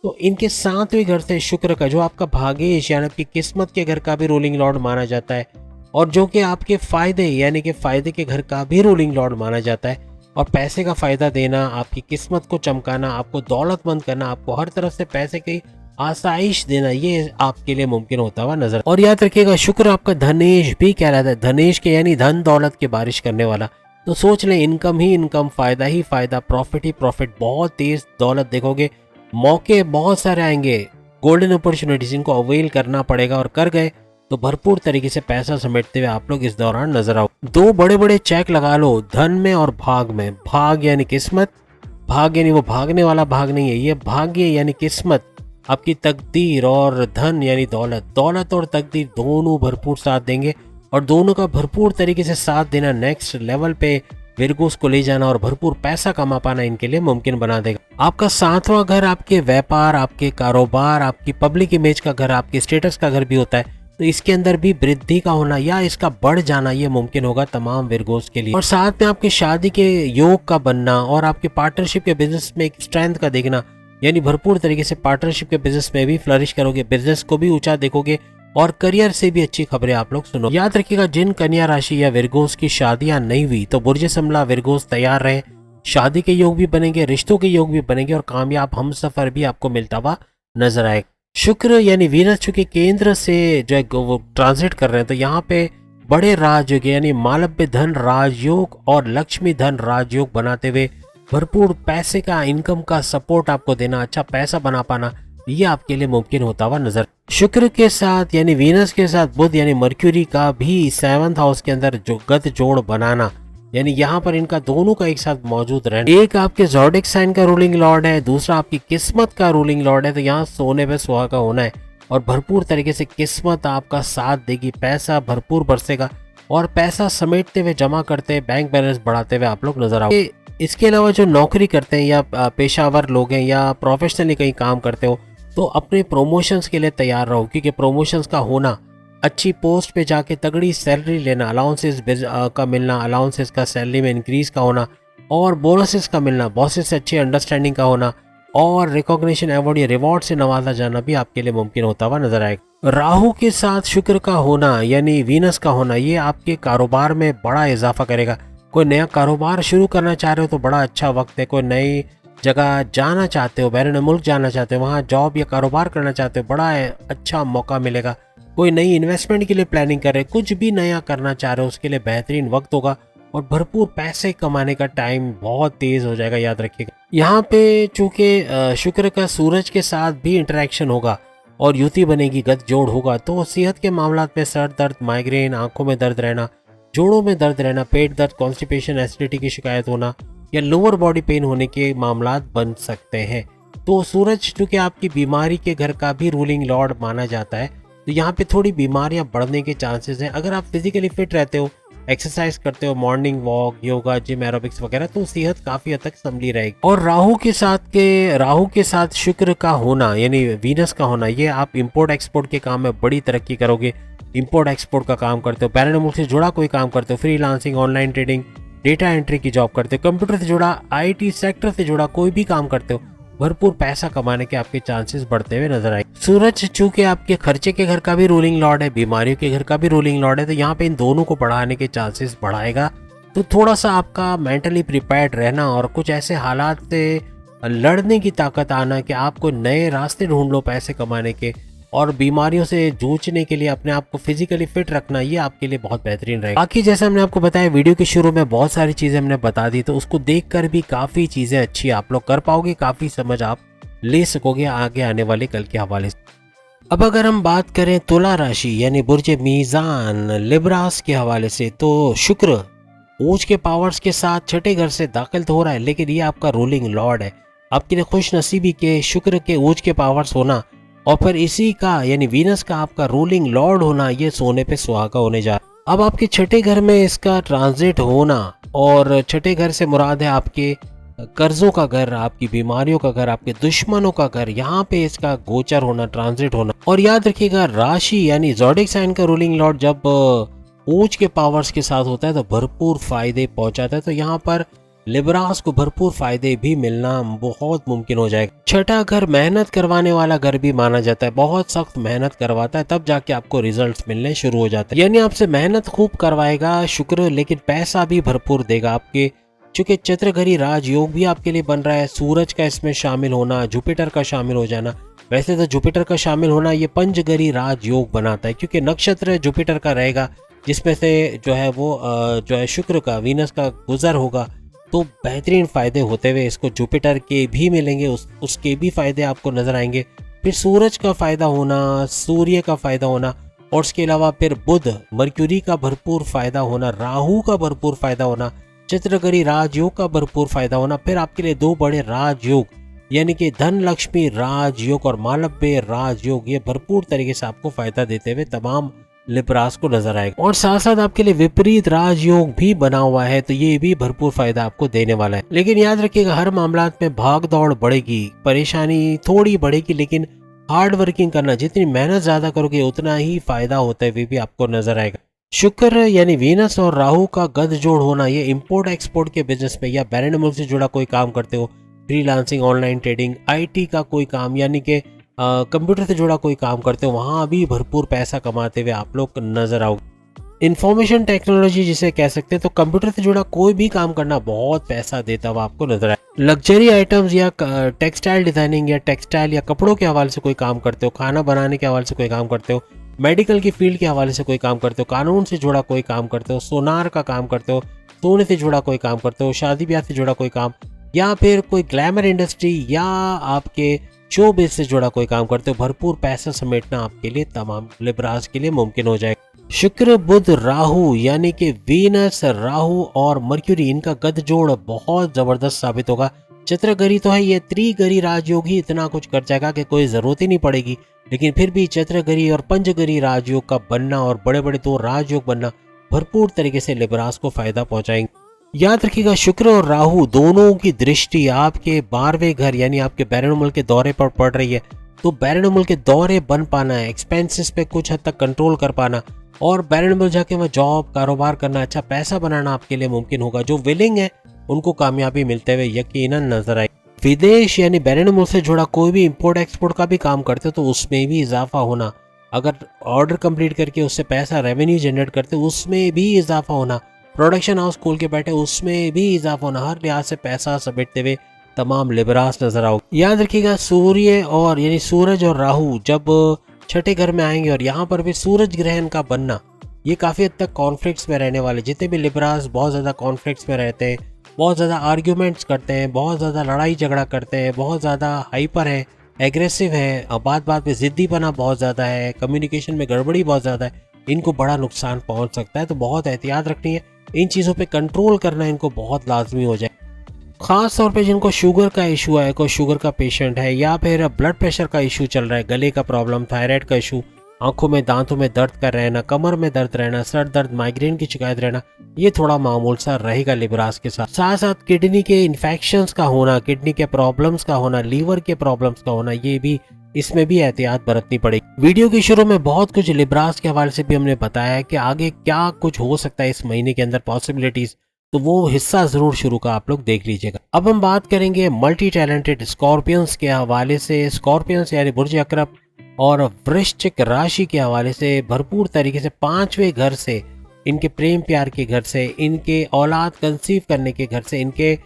तो इनके 7वें घर से शुक्र का, जो आपका भाग्येश यानी आपकी किस्मत के घर का भी रूलिंग लॉर्ड माना जाता है और जो कि आपके फायदे यानी कि फायदे के घर का भी रूलिंग लॉर्ड माना जाता है, और पैसे का फायदा देना, आपकी किस्मत को चमकाना, आपको दौलतमंद करना, आपको हर तरफ से पैसे की आसाइश देना, ये आपके लिए मुमकिन होता हुआ नजर। और याद रखिएगा शुक्र आपका धनेश भी कहलाता है, धनेश के यानी धन दौलत की बारिश करने वाला। तो सोच लें इनकम ही इनकम, फायदा ही फायदा, प्रॉफिट ही प्रॉफिट, बहुत तेज दौलत देखोगे, मौके बहुत सारे आएंगे, गोल्डन अपॉर्चुनिटीज इनको अवेल करना पड़ेगा, और कर गए तो भरपूर तरीके से पैसा समेटते हुए आप लोग इस दौरान नजर आओ। दो बड़े बड़े चेक लगा लो धन में और भाग में। भाग यानी किस्मत, भाग यानी वो भागने वाला भाग नहीं है, ये भाग्य यानी किस्मत, आपकी तकदीर, और धन यानी दौलत। दौलत और तकदीर दोनों भरपूर साथ देंगे, और दोनों का भरपूर तरीके से साथ देना नेक्स्ट लेवल पे विरगोस को ले जाना और भरपूर पैसा कमा पाना इनके लिए मुमकिन बना देगा। आपका 7वां घर आपके व्यापार, आपके कारोबार, आपकी पब्लिक इमेज का घर, आपके स्टेटस का घर भी होता है, तो इसके अंदर भी वृद्धि का होना या इसका बढ़ जाना ये मुमकिन होगा तमाम विरगोस के लिए। और साथ में आपकी शादी के योग का बनना और आपके पार्टनरशिप के बिजनेस में एक स्ट्रेंथ का देखना, यानी भरपूर तरीके से पार्टनरशिप के बिजनेस में भी फ्लरिश करोगे, बिजनेस को भी ऊंचा देखोगे, और करियर से भी अच्छी खबरें आप लोग सुनो। याद रखिएगा, जिन कन्या राशि या विरगोस की शादियां नहीं हुई तो बुर्ज समला विरगोस तैयार रहे। शादी के योग भी बनेंगे, रिश्तों के योग भी बनेंगे, और कामयाब हमसफर भी आपको मिलता हुआ नजर आएगा। शुक्र यानी वीनस चूंकि केंद्र से जो है वो ट्रांजिट कर रहे हैं, तो यहाँ पे बड़े राजयोग यानी मालव्य धन राजयोग और लक्ष्मी धन राजयोग बनाते हुए भरपूर पैसे का, इनकम का सपोर्ट आपको देना, अच्छा पैसा बना पाना, ये आपके लिए मुमकिन होता हुआ नजर। शुक्र के साथ यानी वीनस के साथ बुध यानी मर्क्यूरी का भी 7th हाउस के अंदर जो गत जोड़ बनाना, यानी यहाँ पर इनका दोनों का एक साथ मौजूद रहना। एक आपके ज़ोडिक साइन का रूलिंग लॉर्ड है, दूसरा आपकी किस्मत का रूलिंग लॉर्ड है, तो यहाँ सोने पे सुहागा होना है, और भरपूर तरीके से किस्मत आपका साथ देगी, पैसा भरपूर बरसेगा, और पैसा समेटते हुए, जमा करते, बैंक बैलेंस बढ़ाते हुए आप लोग नजर आओगे। इसके अलावा जो नौकरी करते हैं या पेशावर लोग हैं या प्रोफेशनली कहीं काम करते हो, तो अपने प्रमोशंस के लिए तैयार रहो, क्योंकि प्रमोशंस का होना, अच्छी पोस्ट पे जाके तगड़ी सैलरी लेना, अलाउंसेस का मिलना, अलाउंसेस का सैलरी में इंक्रीज का होना, और बोनसेस का मिलना, बॉसेस से अच्छी अंडरस्टैंडिंग का होना, और रिकॉग्निशन, अवार्ड या रिवॉर्ड से नवाजा जाना भी आपके लिए मुमकिन होता हुआ नजर आएगा। राहु के साथ शुक्र का होना यानी वीनस का होना, ये आपके कारोबार में बड़ा इजाफा करेगा। कोई नया कारोबार शुरू करना चाह रहे हो तो बड़ा अच्छा वक्त है। कोई नई जगह जाना चाहते हो, बैरून मुल्क जाना चाहते हो, वहाँ जॉब या कारोबार करना चाहते हो, बड़ा अच्छा मौका मिलेगा। कोई नई इन्वेस्टमेंट के लिए प्लानिंग कर रहे हैं, कुछ भी नया करना चाह रहे हो, उसके लिए बेहतरीन वक्त होगा, और भरपूर पैसे कमाने का टाइम बहुत तेज हो जाएगा, याद रखिएगा। यहाँ पे चूंकि शुक्र का सूरज के साथ भी इंटरेक्शन होगा और युति बनेगी, गत जोड़ होगा, तो सेहत के मामलात में सर दर्द, माइग्रेन, आंखों में दर्द रहना, जोड़ों में दर्द रहना, पेट दर्द, कॉन्स्टिपेशन, एसिडिटी की शिकायत होना, या लोअर बॉडी पेन होने के मामलात बन सकते हैं। तो सूरज चूंकि आपकी बीमारी के घर का भी रूलिंग लॉर्ड माना जाता है, तो यहाँ पे थोड़ी बीमारियां बढ़ने के चांसेस हैं। अगर आप फिजिकली फिट रहते हो, एक्सरसाइज करते हो, morning walk, yoga, gym, aerobics वगैरह, तो सेहत काफी हद तक संभली रहेगी। और राहु के साथ शुक्र का होना यानी वीनस का होना, ये आप इंपोर्ट एक्सपोर्ट के काम में बड़ी तरक्की करोगे। इंपोर्ट एक्सपोर्ट का काम करते हो, बैरून मुल्क से जुड़ा कोई काम करते हो, freelancing, online trading, data entry की जॉब करते हो, कंप्यूटर से जुड़ा, IT सेक्टर से जुड़ा कोई भी काम करते हो, भरपूर पैसा कमाने के आपके चांसेस बढ़ते हुए नजर आए। सूरज चूंकि आपके खर्चे के घर का भी रूलिंग लॉर्ड है, बीमारियों के घर का भी रूलिंग लॉर्ड है, तो यहाँ पे इन दोनों को बढ़ाने के चांसेस बढ़ाएगा। तो थोड़ा सा आपका मेंटली प्रिपेयर्ड रहना और कुछ ऐसे हालात से लड़ने की ताकत आना कि आपको नए रास्ते ढूंढ लो पैसे कमाने के, और बीमारियों से जूझने के लिए अपने आप को फिजिकली फिट रखना, ये आपके लिए बहुत बेहतरीन रहेगा। बाकी जैसे हमने आपको बताया वीडियो के शुरू में बहुत सारी चीजें हमने बता दी, तो उसको देखकर भी काफी चीजें अच्छी आप लोग कर पाओगे, काफी समझ आप ले सकोगे आगे आने वाले कल के हवाले से। अब अगर हम बात करें तुला राशि यानी बुर्ज मीजान लिब्रास के हवाले से, तो शुक्र ऊंच के पावर्स के साथ छठे घर से दाखिल तो हो रहा है, लेकिन ये आपका रूलिंग लॉर्ड है। आपके लिए खुश नसीबी के शुक्र के ऊंच के पावर्स होना और फिर इसी का यानी वीनस का आपका रूलिंग लॉर्ड होना, ये सोने पे सुहागा होने जा रहा है। अब आपके छठे घर में इसका ट्रांजिट होना, और छठे घर से मुराद है आपके कर्जों का घर, आपकी बीमारियों का घर, आपके दुश्मनों का घर, यहाँ पे इसका गोचर होना, ट्रांजिट होना। और याद रखिएगा, राशि यानी ज़ोडिक साइन का रूलिंग लॉर्ड जब ऊंच के पावर्स के साथ होता है तो भरपूर फायदे पहुंचाता है, तो यहाँ पर लिब्रास को भरपूर फायदे भी मिलना बहुत मुमकिन हो जाएगा। छठा घर मेहनत करवाने वाला घर भी माना जाता है, बहुत सख्त मेहनत करवाता है, तब जाके आपको रिजल्ट्स मिलने शुरू हो जाते हैं। यानी आपसे मेहनत खूब करवाएगा शुक्र, लेकिन पैसा भी भरपूर देगा आपके। चूंकि चंद्रघरी राजयोग भी आपके लिए बन रहा है, सूरज का इसमें शामिल होना, जुपिटर का शामिल हो जाना। वैसे तो जुपिटर का शामिल होना ये पंचगरी राजयोग बनाता है, क्योंकि नक्षत्र जुपिटर का रहेगा, जिसमें से जो है वो जो है शुक्र का, वीनस का गुजर होगा, तो बेहतरीन फायदे होते हुए इसको जुपिटर के भी मिलेंगे, उसके भी फायदे आपको नजर आएंगे। फिर सूरज का फायदा होना, सूर्य का फायदा होना, और उसके अलावा फिर बुध मर्क्यूरी का भरपूर फायदा होना, राहु का भरपूर फायदा होना, चित्रगरी राजयोग का भरपूर फायदा होना। फिर आपके लिए दो बड़े राजयोग यानी कि धन लक्ष्मी राजयोग और मालव्य राजयोग, ये भरपूर तरीके से आपको फायदा देते हुए तमाम लिब्रास को नजर आएगा। और साथ साथ आपके लिए विपरीत राजयोग भी बना हुआ है, तो ये भी भरपूर फायदा आपको देने वाला है। लेकिन याद रखिएगा हर मामला में भाग दौड़ बढ़ेगी, परेशानी थोड़ी बढ़ेगी, लेकिन हार्ड वर्किंग करना, जितनी मेहनत ज्यादा करोगे उतना ही फायदा होता है वे भी आपको नजर आएगा। शुक्र यानी वीनस और राहु का गद जोड़ होना, ये इंपोर्ट एक्सपोर्ट के बिजनेस में या बैरन मुल्क से जुड़ा कोई काम करते हो, फ्रीलांसिंग, ऑनलाइन ट्रेडिंग, आईटी का कोई काम यानी कि कंप्यूटर से जुड़ा कोई काम करते हो, वहां भी भरपूर पैसा कमाते हुए आप लोग नजर आओगे। इंफॉर्मेशन टेक्नोलॉजी जिसे कह सकते हैं, तो कंप्यूटर से जुड़ा कोई भी काम करना बहुत पैसा देता हुआ आपको नजर आए। लग्जरी आइटम्स या टेक्सटाइल डिजाइनिंग या टेक्सटाइल या कपड़ों के हवाले से कोई काम करते हो, खाना बनाने के हवाले से कोई काम करते हो, मेडिकल की फील्ड के हवाले से कोई काम करते हो, कानून से जुड़ा कोई काम करते हो, सोनार का काम करते हो, सोने से जुड़ा कोई काम करते हो, शादी ब्याह से जुड़ा कोई काम, या फिर कोई ग्लैमर इंडस्ट्री या आपके शो बिज से जुड़ा कोई काम करते हो, भरपूर पैसा समेटना आपके लिए तमाम लिब्रास के लिए मुमकिन हो जाएगा। शुक्र बुध राहु यानी कि वीनस राहु और मर्क्यूरी, इनका गद जोड़ बहुत जबरदस्त साबित होगा। चित्रगरी तो है, ये त्रिगरी राजयोग ही इतना कुछ कर जाएगा कि कोई जरूरत ही नहीं पड़ेगी, लेकिन फिर भी चित्रगरी और पंचगरी राजयोग का बनना और बड़े बड़े दो राजयोग बनना भरपूर तरीके से लिब्रास को फायदा पहुंचाएंगे। याद रखिएगा शुक्र और राहु दोनों की दृष्टि आपके 12वें घर यानी आपके बैरन मुल्क के दौरे पर पड़ रही है, तो बैरन मुल्क के दौरे बन पाना, एक्सपेंसेस पे कुछ हद तक कंट्रोल कर पाना और बैरन मुल्क जाके वहाँ जॉब कारोबार करना, अच्छा पैसा बनाना आपके लिए मुमकिन होगा। जो विलिंग है उनको कामयाबी मिलते हुए यकीनन नजर आए। विदेश यानी बैरन मुल्क से जुड़ा कोई भी इंपोर्ट एक्सपोर्ट का भी काम करते हो तो उसमें भी इजाफा होना, अगर ऑर्डर कंप्लीट करके उससे पैसा रेवेन्यू जनरेट करते हो उसमें भी इजाफा होना, प्रोडक्शन हाउस खोल के बैठे उसमें भी इजाफा होना, हर लिहाज से पैसा समेटते हुए तमाम लिब्रास नजर आओ। याद रखिएगा सूर्य और यानी सूरज और राहु जब छठे घर में आएंगे और यहाँ पर भी सूरज ग्रहण का बनना, ये काफी हद तक कॉन्फ्लिक्ट्स में रहने वाले, जितने भी लिब्रास बहुत ज्यादा कॉन्फ्लिक्ट्स में रहते हैं, बहुत ज्यादा आर्ग्यूमेंट्स करते हैं, बहुत ज्यादा लड़ाई झगड़ा करते हैं, बहुत ज्यादा हाइपर है, एग्रेसिव है, बात बात पे जिद्दीपना बहुत ज्यादा है, कम्युनिकेशन में गड़बड़ी बहुत ज्यादा है, इनको बड़ा नुकसान पहुंच सकता है। तो बहुत एहतियात रखनी है, इन चीज़ों पे कंट्रोल करना इनको बहुत लाजमी हो जाए। खास तौर पे जिनको शुगर का इशू है, कोई शुगर का पेशेंट है या फिर ब्लड प्रेशर का इशू चल रहा है, गले का प्रॉब्लम, थायराइड का इशू, आंखों में दांतों में दर्द का रहना, कमर में दर्द रहना, सर दर्द, माइग्रेन की शिकायत रहना, ये थोड़ा मामूल सा रहेगा लिब्रास के साथ। साथ साथ किडनी के इन्फेक्शंस का होना, किडनी के प्रॉब्लम्स का होना, लीवर के प्रॉब्लम्स का होना, ये भी इसमें भी एहतियात बरतनी पड़ेगी। वीडियो के शुरू में बहुत कुछ लिब्रास के हवाले से भी हमने बताया है कि आगे क्या कुछ हो सकता है इस महीने के अंदर, पॉसिबिलिटीज, तो वो हिस्सा जरूर शुरू का आप लोग देख लीजिएगा। अब हम बात करेंगे मल्टी टैलेंटेड स्कॉर्पियंस के हवाले से। स्कॉर्पियंस यानी बुर्ज अकरब और वृश्चिक राशि के हवाले से भरपूर तरीके से 5वें घर से, इनके प्रेम प्यार के घर से, इनके औलाद कंसीव करने के घर से, इनके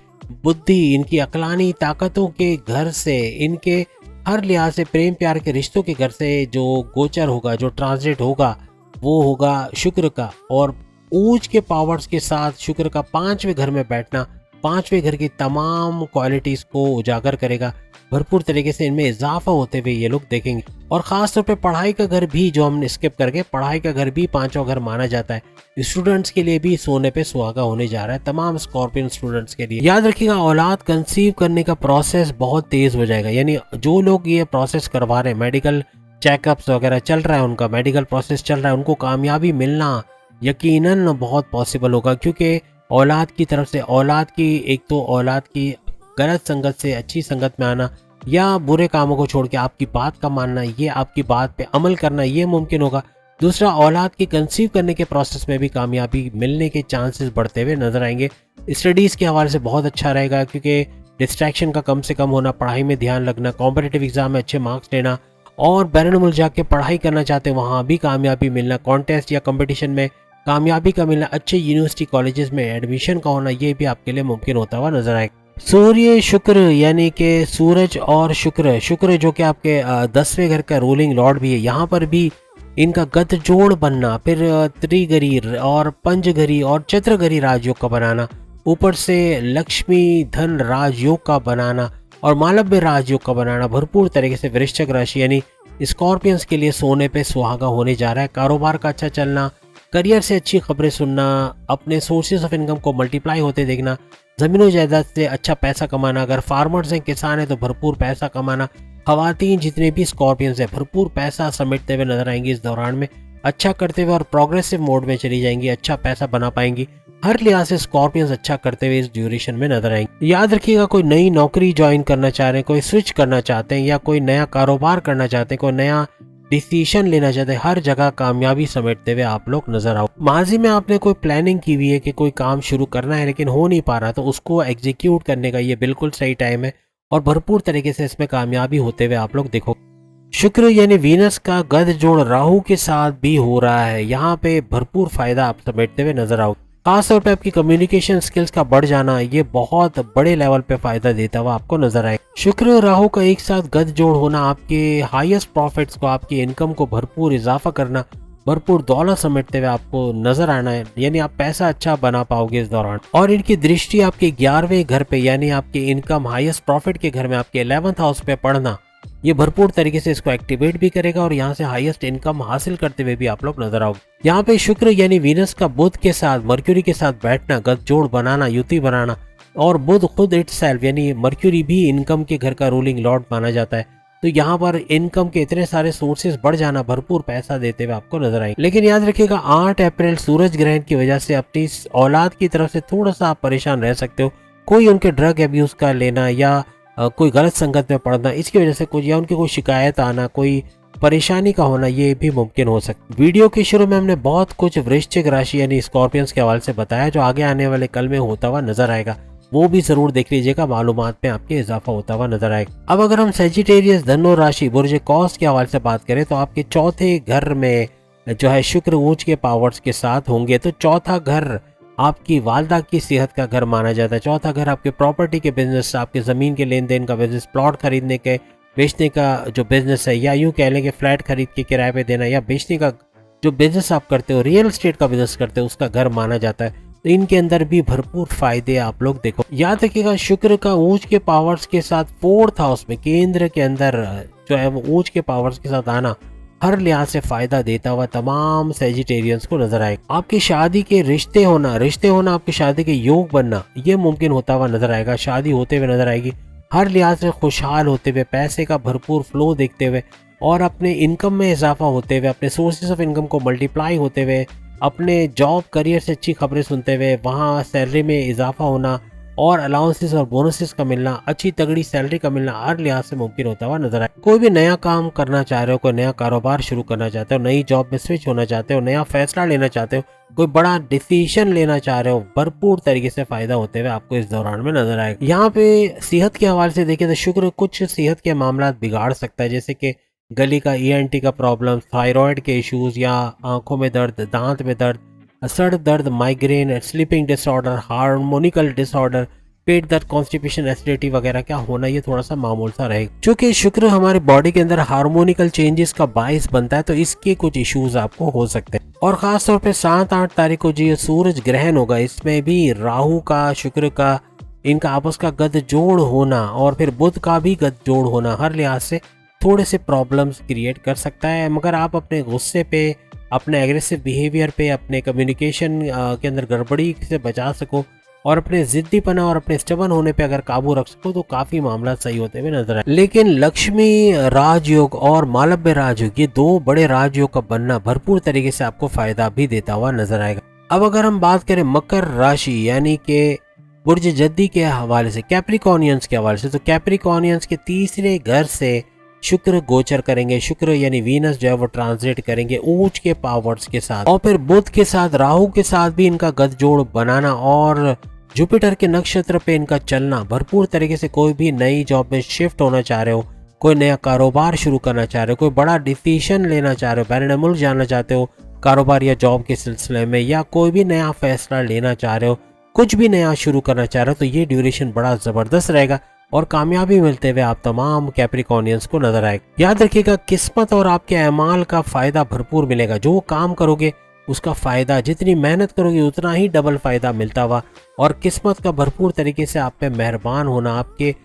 बुद्धि, इनकी अकलानी ताकतों के घर से, इनके हर लिहाज से प्रेम प्यार के रिश्तों के घर से जो गोचर होगा, जो ट्रांसलेट होगा, वो होगा शुक्र का। और ऊंच के पावर्स के साथ शुक्र का 5वें घर में बैठना 5वें घर की तमाम क्वालिटीज को उजागर करेगा, भरपूर तरीके से इनमें इजाफा होते हुए ये लोग देखेंगे। और खास तौर पे पढ़ाई का घर भी, जो हमने स्किप करके, पढ़ाई का घर भी 5वां घर माना जाता है, स्टूडेंट्स के लिए भी सोने पे सुहागा होने जा रहा है, तमाम स्कॉर्पियन स्टूडेंट्स के लिए। याद रखिएगा औलाद कंसीव करने का प्रोसेस बहुत तेज हो जाएगा, यानी जो लोग ये प्रोसेस करवा रहे हैं, मेडिकल चेकअप्स वगैरह चल रहा है, उनका मेडिकल प्रोसेस चल रहा है, उनको कामयाबी मिलना यकीनन बहुत पॉसिबल होगा, क्योंकि औलाद की तरफ से, औलाद की एक तो औलाद की गलत संगत से अच्छी संगत में आना या बुरे कामों को छोड़ के आपकी बात का मानना, ये आपकी बात पे अमल करना, ये मुमकिन होगा। दूसरा, औलाद की कंसीव करने के प्रोसेस में भी कामयाबी मिलने के चांसेस बढ़ते हुए नजर आएंगे। स्टडीज़ के हवाले से बहुत अच्छा रहेगा, क्योंकि डिस्ट्रैक्शन का कम से कम होना, पढ़ाई में ध्यान लगना, कॉम्पिटिटिव एग्जाम में अच्छे मार्क्स लेना, और बैरन मुल्क जाके पढ़ाई करना चाहते हैं वहाँ भी कामयाबी मिलना, कॉन्टेस्ट या कंपटीशन में कामयाबी का मिलना, अच्छे यूनिवर्सिटी कॉलेजेस में एडमिशन का होना, ये भी आपके लिए मुमकिन होता हुआ नजर आएगा। सूर्य शुक्र यानी कि सूरज और शुक्र जो कि आपके 10वें घर का रूलिंग लॉर्ड भी है, यहाँ पर भी इनका गत जोड़ बनना, फिर त्रिगरी और पंचगरी और चतुर्गरी राजयोग का बनाना, ऊपर से लक्ष्मी धन राजयोग का बनाना, और मालव्य राजयोग का बनाना भरपूर तरीके से वृश्चिक राशि यानी स्कॉर्पियंस के लिए सोने पे सुहागा होने जा रहा है। कारोबार का अच्छा चलना, करियर से अच्छी खबरें सुनना, अपने सोर्सेज ऑफ इनकम को मल्टीप्लाई होते देखना, जमीनों जायदाद से अच्छा पैसा कमाना, अगर फार्मर्स हैं किसान हैं तो भरपूर पैसा कमाना, खवातीन जितने भी स्कॉर्पियंस हैं भरपूर पैसा समेटते हुए नजर आएंगी इस दौरान में, अच्छा करते हुए और प्रोग्रेसिव मोड में चली जाएंगी, अच्छा पैसा बना पाएंगी। हर लिहाज से स्कॉर्पियंस अच्छा करते हुए इस ड्यूरेशन में नजर आएंगे। याद रखिएगा, कोई नई नौकरी ज्वाइन करना चाह रहे हैं, कोई स्विच करना चाहते हैं या कोई नया कारोबार करना चाहते हैं, कोई नया डिसीजन लेना चाहते हैं, हर जगह कामयाबी समेटते हुए आप लोग नजर आओ। माजी में आपने कोई प्लानिंग की हुई है कि कोई काम शुरू करना है लेकिन हो नहीं पा रहा, तो उसको एग्जीक्यूट करने का ये बिल्कुल सही टाइम है और भरपूर तरीके से इसमें कामयाबी होते हुए आप लोग देखो। शुक्र यानी वीनस का गध जोड़ राहु के साथ भी हो रहा है, यहाँ पे भरपूर फायदा आप समेटते हुए नजर आओ। खासतौर पे आपकी कम्युनिकेशन स्किल्स का बढ़ जाना ये बहुत बड़े लेवल पे फायदा देता हुआ आपको नजर आए। शुक्र और राहु का एक साथ गध जोड़ होना आपके हाईएस्ट प्रॉफिट्स को, आपकी इनकम को भरपूर इजाफा करना, भरपूर दौलत समेटते हुए आपको नजर आना है, यानी आप पैसा अच्छा बना पाओगे इस दौरान। और इनकी दृष्टि आपके 11वें घर पे यानी आपके इनकम हाईएस्ट प्रॉफिट के घर में आपके 11th हाउस पे पड़ना, ये भरपूर तरीके से इसको एक्टिवेट भी करेगा और यहाँ से हाईएस्ट इनकम हासिल करते हुए भी आप लोग नजर आओगे। यहाँ पे शुक्र यानी वीनस का बुध के साथ मर्क्यूरी के साथ बैठना, गठजोड़ बनाना, युति बनाना, और बुध खुद इटसेल्फ यानी मर्क्यूरी भी इनकम के घर का रूलिंग लॉर्ड माना जाता है, तो यहाँ पर इनकम के इतने सारे सोर्सेज बढ़ जाना, भरपूर पैसा देते हुए आपको नजर आएंगे। लेकिन याद रखिएगा 8 अप्रैल सूरज ग्रहण की वजह से अपनी औलाद की तरफ से थोड़ा सा आप परेशान रह सकते हो। कोई उनके ड्रग एब्यूज का लेना या कोई गलत संगत में पड़ना, इसकी वजह से कुछ या उनकी कोई शिकायत आना, कोई परेशानी का होना, ये भी मुमकिन हो सकता है। वीडियो के शुरू में हमने बहुत कुछ वृश्चिक राशि यानी स्कॉर्पियंस के हवाले से बताया जो आगे आने वाले कल में होता हुआ नजर आएगा, वो भी जरूर देख लीजिएगा, मालूमात में आपके इजाफा होता हुआ नजर आएगा। अब अगर हम सेजिटेरियस धनु राशि बुर्ज कौस के हवाले से बात करें तो आपके चौथे घर में जो है शुक्र ऊंच के पावर्स के साथ होंगे, तो चौथा घर आपकी वालदा की सेहत का घर माना जाता है। चौथा घर आपके प्रॉपर्टी के बिजनेस, आपके ज़मीन के लेन देन का बिजनेस, प्लॉट खरीदने के बेचने का जो बिजनेस है, या यूँ कह लें कि फ्लैट खरीद के किराए पे देना या बेचने का जो बिजनेस आप करते हो, रियल एस्टेट का बिजनेस करते हो, उसका घर माना जाता है। तो इनके अंदर भी भरपूर फायदे आप लोग देखो। याद रखिएगा शुक्र का ऊंच के पावर्स के साथ 4th हाउस में केंद्र के अंदर जो है वो ऊंच के पावर्स के साथ आना हर लिहाज से फायदा देता हुआ तमाम सेजिटेरियंस को नजर आएगा। आपकी शादी के रिश्ते होना आपकी शादी के योग बनना, ये मुमकिन होता हुआ नजर आएगा, शादी होते हुए नजर आएगी, हर लिहाज से खुशहाल होते हुए, पैसे का भरपूर फ्लो देखते हुए और अपने इनकम में इजाफा होते हुए, अपने सोर्सेज ऑफ इनकम को मल्टीप्लाई होते हुए, अपने जॉब करियर से अच्छी खबरें सुनते हुए, वहाँ सैलरी में इजाफा होना और अलाउंसेस और बोनसेस का मिलना, अच्छी तगड़ी सैलरी का मिलना हर लिहाज से मुमकिन होता हुआ नजर आए। कोई भी नया काम करना चाह रहे हो, कोई नया कारोबार शुरू करना चाहते हो, नई जॉब में स्विच होना चाहते हो, नया फैसला लेना चाहते हो, कोई बड़ा डिसीजन लेना चाह रहे हो, भरपूर तरीके से फायदा होते हुए आपको इस दौरान में नजर आएगा। यहाँ पे सेहत के हवाले से देखें तो शुक्र कुछ सेहत के मामला बिगाड़ सकता है, जैसे कि गली का ENT का प्रॉब्लम, थायराइड के इश्यूज या आंखों में दर्द, दांत में दर्द, सर दर्द, माइग्रेन, स्लीपिंग डिसऑर्डर, हार्मोनिकल डिसऑर्डर, पेट दर्द, कॉन्स्टिपेशन, एसिडिटी वगैरह क्या होना, ये थोड़ा सा मामूल सा रहेगा। क्योंकि शुक्र हमारे बॉडी के अंदर हार्मोनिकल चेंजेस का बाइस बनता है, तो इसके कुछ इश्यूज आपको हो सकते हैं। और खास तौर पे 7-8 तारीख को जो सूरज ग्रहण होगा, इसमें भी राहु का, शुक्र का, इनका आपस का गद जोड़ होना और फिर बुध का भी गद जोड़ होना हर लिहाज से थोड़े से प्रॉब्लम्स क्रिएट कर सकता है। मगर आप अपने गुस्से पे, अपने एग्रेसिव बिहेवियर पे, अपने कम्युनिकेशन के अंदर गड़बड़ी से बचा सको और अपने जिद्दीपना और अपने स्टबन होने पे अगर काबू रख सको तो काफी मामला सही होते हुए नजर आए। लेकिन लक्ष्मी राजयोग और मालव्य राजयोग, ये 2 बड़े राजयोग का बनना भरपूर तरीके से आपको फायदा भी देता हुआ नजर आएगा। अब अगर हम बात करें मकर राशि यानी कि बुर्ज जद्दी के हवाले से, कैप्रिकॉनियंस के हवाले से, तो कैप्रिकॉनियंस के तीसरे घर से शुक्र गोचर करेंगे। शुक्र यानी वीनस जो है वो ट्रांसलेट करेंगे ऊंच के पावर्स के साथ, और फिर बुध के साथ, राहु के साथ भी इनका गठजोड़ बनाना और जुपिटर के नक्षत्र पे इनका चलना भरपूर तरीके से। कोई भी नई जॉब में शिफ्ट होना चाह रहे हो, कोई नया कारोबार शुरू करना चाह रहे हो, कोई बड़ा डिसीजन लेना चाह रहे हो, बैरून मुल्क जाना चाहते हो कारोबार या जॉब के सिलसिले में, या कोई भी नया फैसला लेना चाह रहे हो, कुछ भी नया शुरू करना चाह रहे हो, तो ये ड्यूरेशन बड़ा जबरदस्त रहेगा और कामयाबी मिलते हुए आप तमाम कैप्रिकॉनियंस को नजर आएगा। याद रखिएगा किस्मत और आपके अमाल का फायदा भरपूर मिलेगा। जो काम करोगे उसका फायदा, जितनी मेहनत करोगे उतना ही डबल फायदा मिलता हुआ, और किस्मत का भरपूर तरीके से आप पे मेहरबान होना, आपके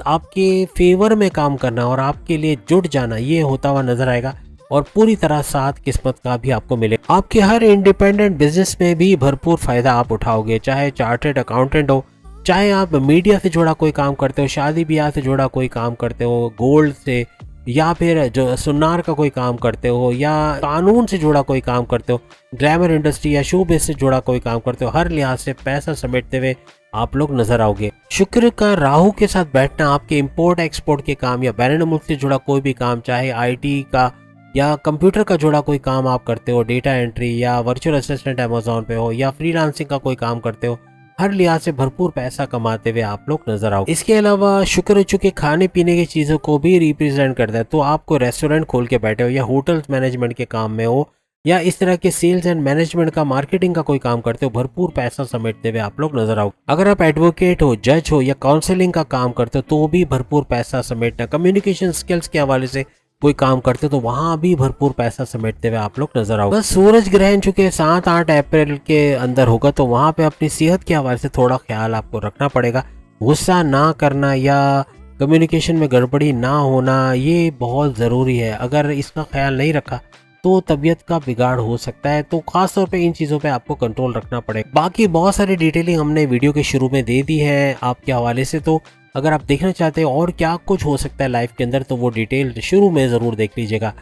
आपके फेवर में काम करना और आपके लिए जुट जाना, ये होता हुआ नजर आएगा और पूरी तरह साथ किस्मत का भी आपको मिले। आपके हर इंडिपेंडेंट बिजनेस में भी भरपूर फायदा आप उठाओगे, चाहे चार्टर्ड अकाउंटेंट हो, चाहे आप मीडिया से जुड़ा कोई काम करते हो, शादी ब्याह से जुड़ा कोई काम करते हो, गोल्ड से, या फिर जो सुनार का कोई काम करते हो, या कानून से जुड़ा कोई काम करते हो, ग्लैमर इंडस्ट्री या शो बिजनेस से जुड़ा कोई काम करते हो, हर लिहाज से पैसा समेटते हुए आप लोग नजर आओगे। शुक्र का राहु के साथ बैठना आपके इंपोर्ट एक्सपोर्ट के काम या बैरून मुल्क से जुड़ा कोई भी काम, चाहे आईटी का या कंप्यूटर का जुड़ा कोई काम आप करते हो, डेटा एंट्री या वर्चुअल असिस्टेंट अमेजोन पे हो, या फ्रीलांसिंग का कोई काम करते हो, हर लिहाज से भरपूर पैसा कमाते हुए आप लोग नजर आओ। इसके अलावा शुक्र चूंकि खाने पीने की चीजों को भी रिप्रेजेंट करता है, तो आपको रेस्टोरेंट खोल के बैठे हो या होटल मैनेजमेंट के काम में हो या इस तरह के सेल्स एंड मैनेजमेंट का, मार्केटिंग का कोई काम करते हो, भरपूर पैसा समेटते हुए आप लोग नजर आओ। अगर आप एडवोकेट हो, जज हो या काउंसलिंग का काम करते हो तो भी भरपूर पैसा समेटना, कम्युनिकेशन स्किल्स के हवाले से कोई काम करते तो वहां भी भरपूर पैसा समेटते हुए आप लोग नजर आओ। बस सूरज ग्रहण चूंकि 7-8 अप्रैल के अंदर होगा, तो वहां पे अपनी सेहत के हवाले से थोड़ा ख्याल आपको रखना पड़ेगा। गुस्सा ना करना या कम्युनिकेशन में गड़बड़ी ना होना, ये बहुत ज़रूरी है। अगर इसका ख्याल नहीं रखा तो तबीयत का बिगाड़ हो सकता है, तो खास तौर पे इन चीज़ों पे आपको कंट्रोल रखना पड़ेगा। बाकी बहुत सारी डिटेलिंग हमने वीडियो के शुरू में दे दी है आपके हवाले से, तो अगर आप देखना चाहते हैं और क्या कुछ हो सकता है लाइफ के अंदर, तो वो डिटेल शुरू में ज़रूर देख लीजिएगा।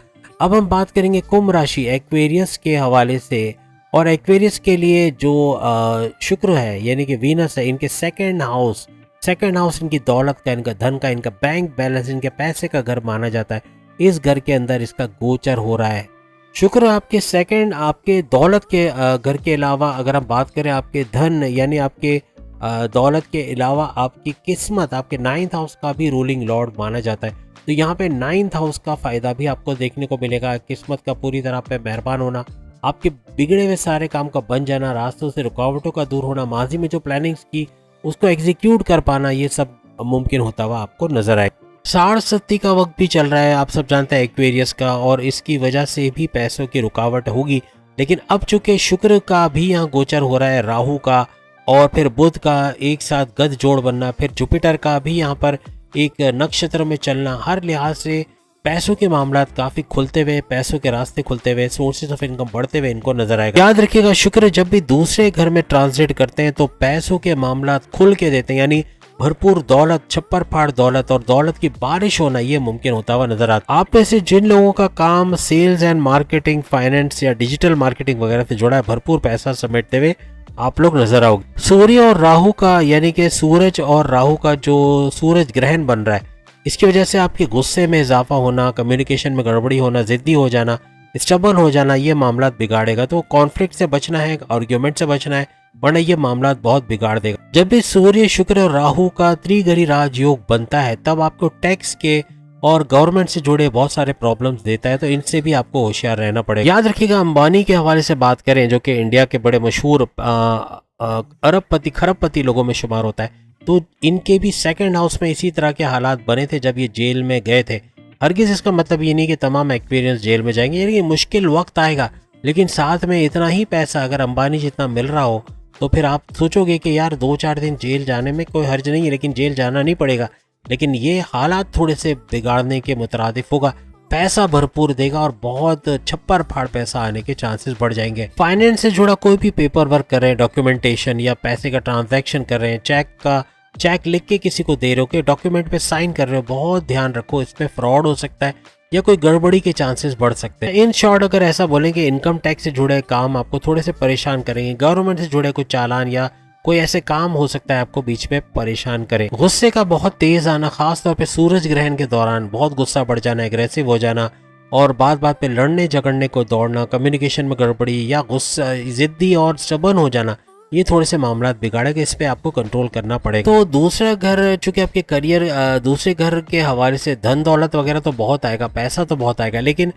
अब हम बात करेंगे कुंभ राशि एक्वेरियस के हवाले से, और एक्वेरियस के लिए जो शुक्र है यानी कि वीनस है, इनके सेकंड हाउस इनकी दौलत का, इनका धन का, इनका बैंक बैलेंस, इनके पैसे का घर माना जाता है। इस घर के अंदर इसका गोचर हो रहा है। शुक्र आपके सेकंड, आपके दौलत के घर के अलावा अगर हम बात करें आपके धन यानी आपके दौलत के अलावा आपकी किस्मत, आपके 9th हाउस का भी रूलिंग लॉर्ड माना जाता है। तो यहाँ पे 9th हाउस का फायदा भी आपको देखने को मिलेगा। किस्मत का पूरी तरह पे मेहरबान होना, आपके बिगड़े हुए सारे काम का बन जाना, रास्तों से रुकावटों का दूर होना, माजी में जो प्लानिंग्स की उसको एग्जीक्यूट कर पाना, ये सब मुमकिन होता हुआ आपको नजर आए। साढ़ सत्ती का वक्त भी चल रहा है, आप सब जानते हैं एक्वेरियस का, और इसकी वजह से भी पैसों की रुकावट होगी। लेकिन अब चूंकि शुक्र का भी यहाँ गोचर हो रहा है, राहु का और फिर बुध का एक साथ गद जोड़ बनना, फिर जुपिटर का भी यहाँ पर एक नक्षत्र में चलना, हर लिहाज से पैसों के मामला काफी खुलते हुए, पैसों के रास्ते खुलते हुए, सोर्सेज ऑफ इनकम बढ़ते हुए इनको नजर आएगा। याद रखिएगा शुक्र जब भी दूसरे घर में ट्रांजिट करते हैं तो पैसों के मामला खुल के देते हैं, यानी भरपूर दौलत, छप्पर फाड़ दौलत और दौलत की बारिश होना ये मुमकिन होता हुआ नजर आता है। आप में से जिन लोगों का काम सेल्स एंड मार्केटिंग, फाइनेंस या डिजिटल मार्केटिंग वगैरह से जुड़ा है, भरपूर पैसा समेटते हुए आप लोग नजर आओगे। सूर्य और राहु का यानी कि सूरज और राहु का जो सूरज ग्रहण बन रहा है, इसकी वजह से आपके गुस्से में इजाफा होना, कम्युनिकेशन में गड़बड़ी होना, जिद्दी हो जाना, स्टबर्न हो जाना, ये मामला बिगाड़ेगा। तो कॉन्फ्लिक्ट से बचना है, आर्ग्यूमेंट से बचना है, वरना ये मामला बहुत बिगाड़ देगा। जब भी सूर्य, शुक्र और राहु का त्रिगरी राजयोग बनता है, तब आपको टैक्स के और गवर्नमेंट से जुड़े बहुत सारे प्रॉब्लम्स देता है, तो इनसे भी आपको होशियार रहना पड़ेगा। याद रखिएगा अंबानी के हवाले से बात करें, जो कि इंडिया के बड़े मशहूर अरबपति, खरबपति लोगों में शुमार होता है, तो इनके भी सेकंड हाउस में इसी तरह के हालात बने थे जब ये जेल में गए थे। हरगिज इसका मतलब ये नहीं कि तमाम एक्सपीरियंस जेल में जाएंगे, यानी मुश्किल वक्त आएगा, लेकिन साथ में इतना ही पैसा अगर अंबानी जितना मिल रहा हो तो फिर आप सोचोगे कि यार 2-4 दिन जेल जाने में कोई हर्ज नहीं है, लेकिन जेल जाना नहीं पड़ेगा। लेकिन ये हालात थोड़े से बिगाड़ने के मुतरादिफ होगा, पैसा भरपूर देगा और बहुत छप्पर फाड़ पैसा आने के चांसेस बढ़ जाएंगे। फाइनेंस से जुड़ा कोई भी पेपर वर्क कर रहे हैं, डॉक्यूमेंटेशन या पैसे का ट्रांजैक्शन कर रहे हैं, चेक लिख के किसी को दे रहे हो कि डॉक्यूमेंट पे साइन कर रहे हो, बहुत ध्यान रखो, इसमें फ्रॉड हो सकता है या कोई गड़बड़ी के चांसेस बढ़ सकते हैं। इन शॉर्ट अगर ऐसा बोलें कि इनकम टैक्स से जुड़े काम आपको थोड़े से परेशान करेंगे, गवर्नमेंट से जुड़े कोई चालान या कोई ऐसे काम हो सकता है आपको बीच में परेशान करे। गुस्से का बहुत तेज आना, खास तौर पे सूरज ग्रहण के दौरान बहुत गुस्सा बढ़ जाना, एग्रेसिव हो जाना और बात बात पे लड़ने झगड़ने को दौड़ना, कम्युनिकेशन में गड़बड़ी या गुस्सा, जिद्दी और स्टबर्न हो जाना, ये थोड़े से मामला बिगाड़ेगा, इस पे आपको कंट्रोल करना पड़ेगा। तो दूसरा घर चूंकि आपके करियर, दूसरे घर के हवाले से धन दौलत वगैरह तो बहुत आएगा, पैसा तो बहुत आएगा, लेकिन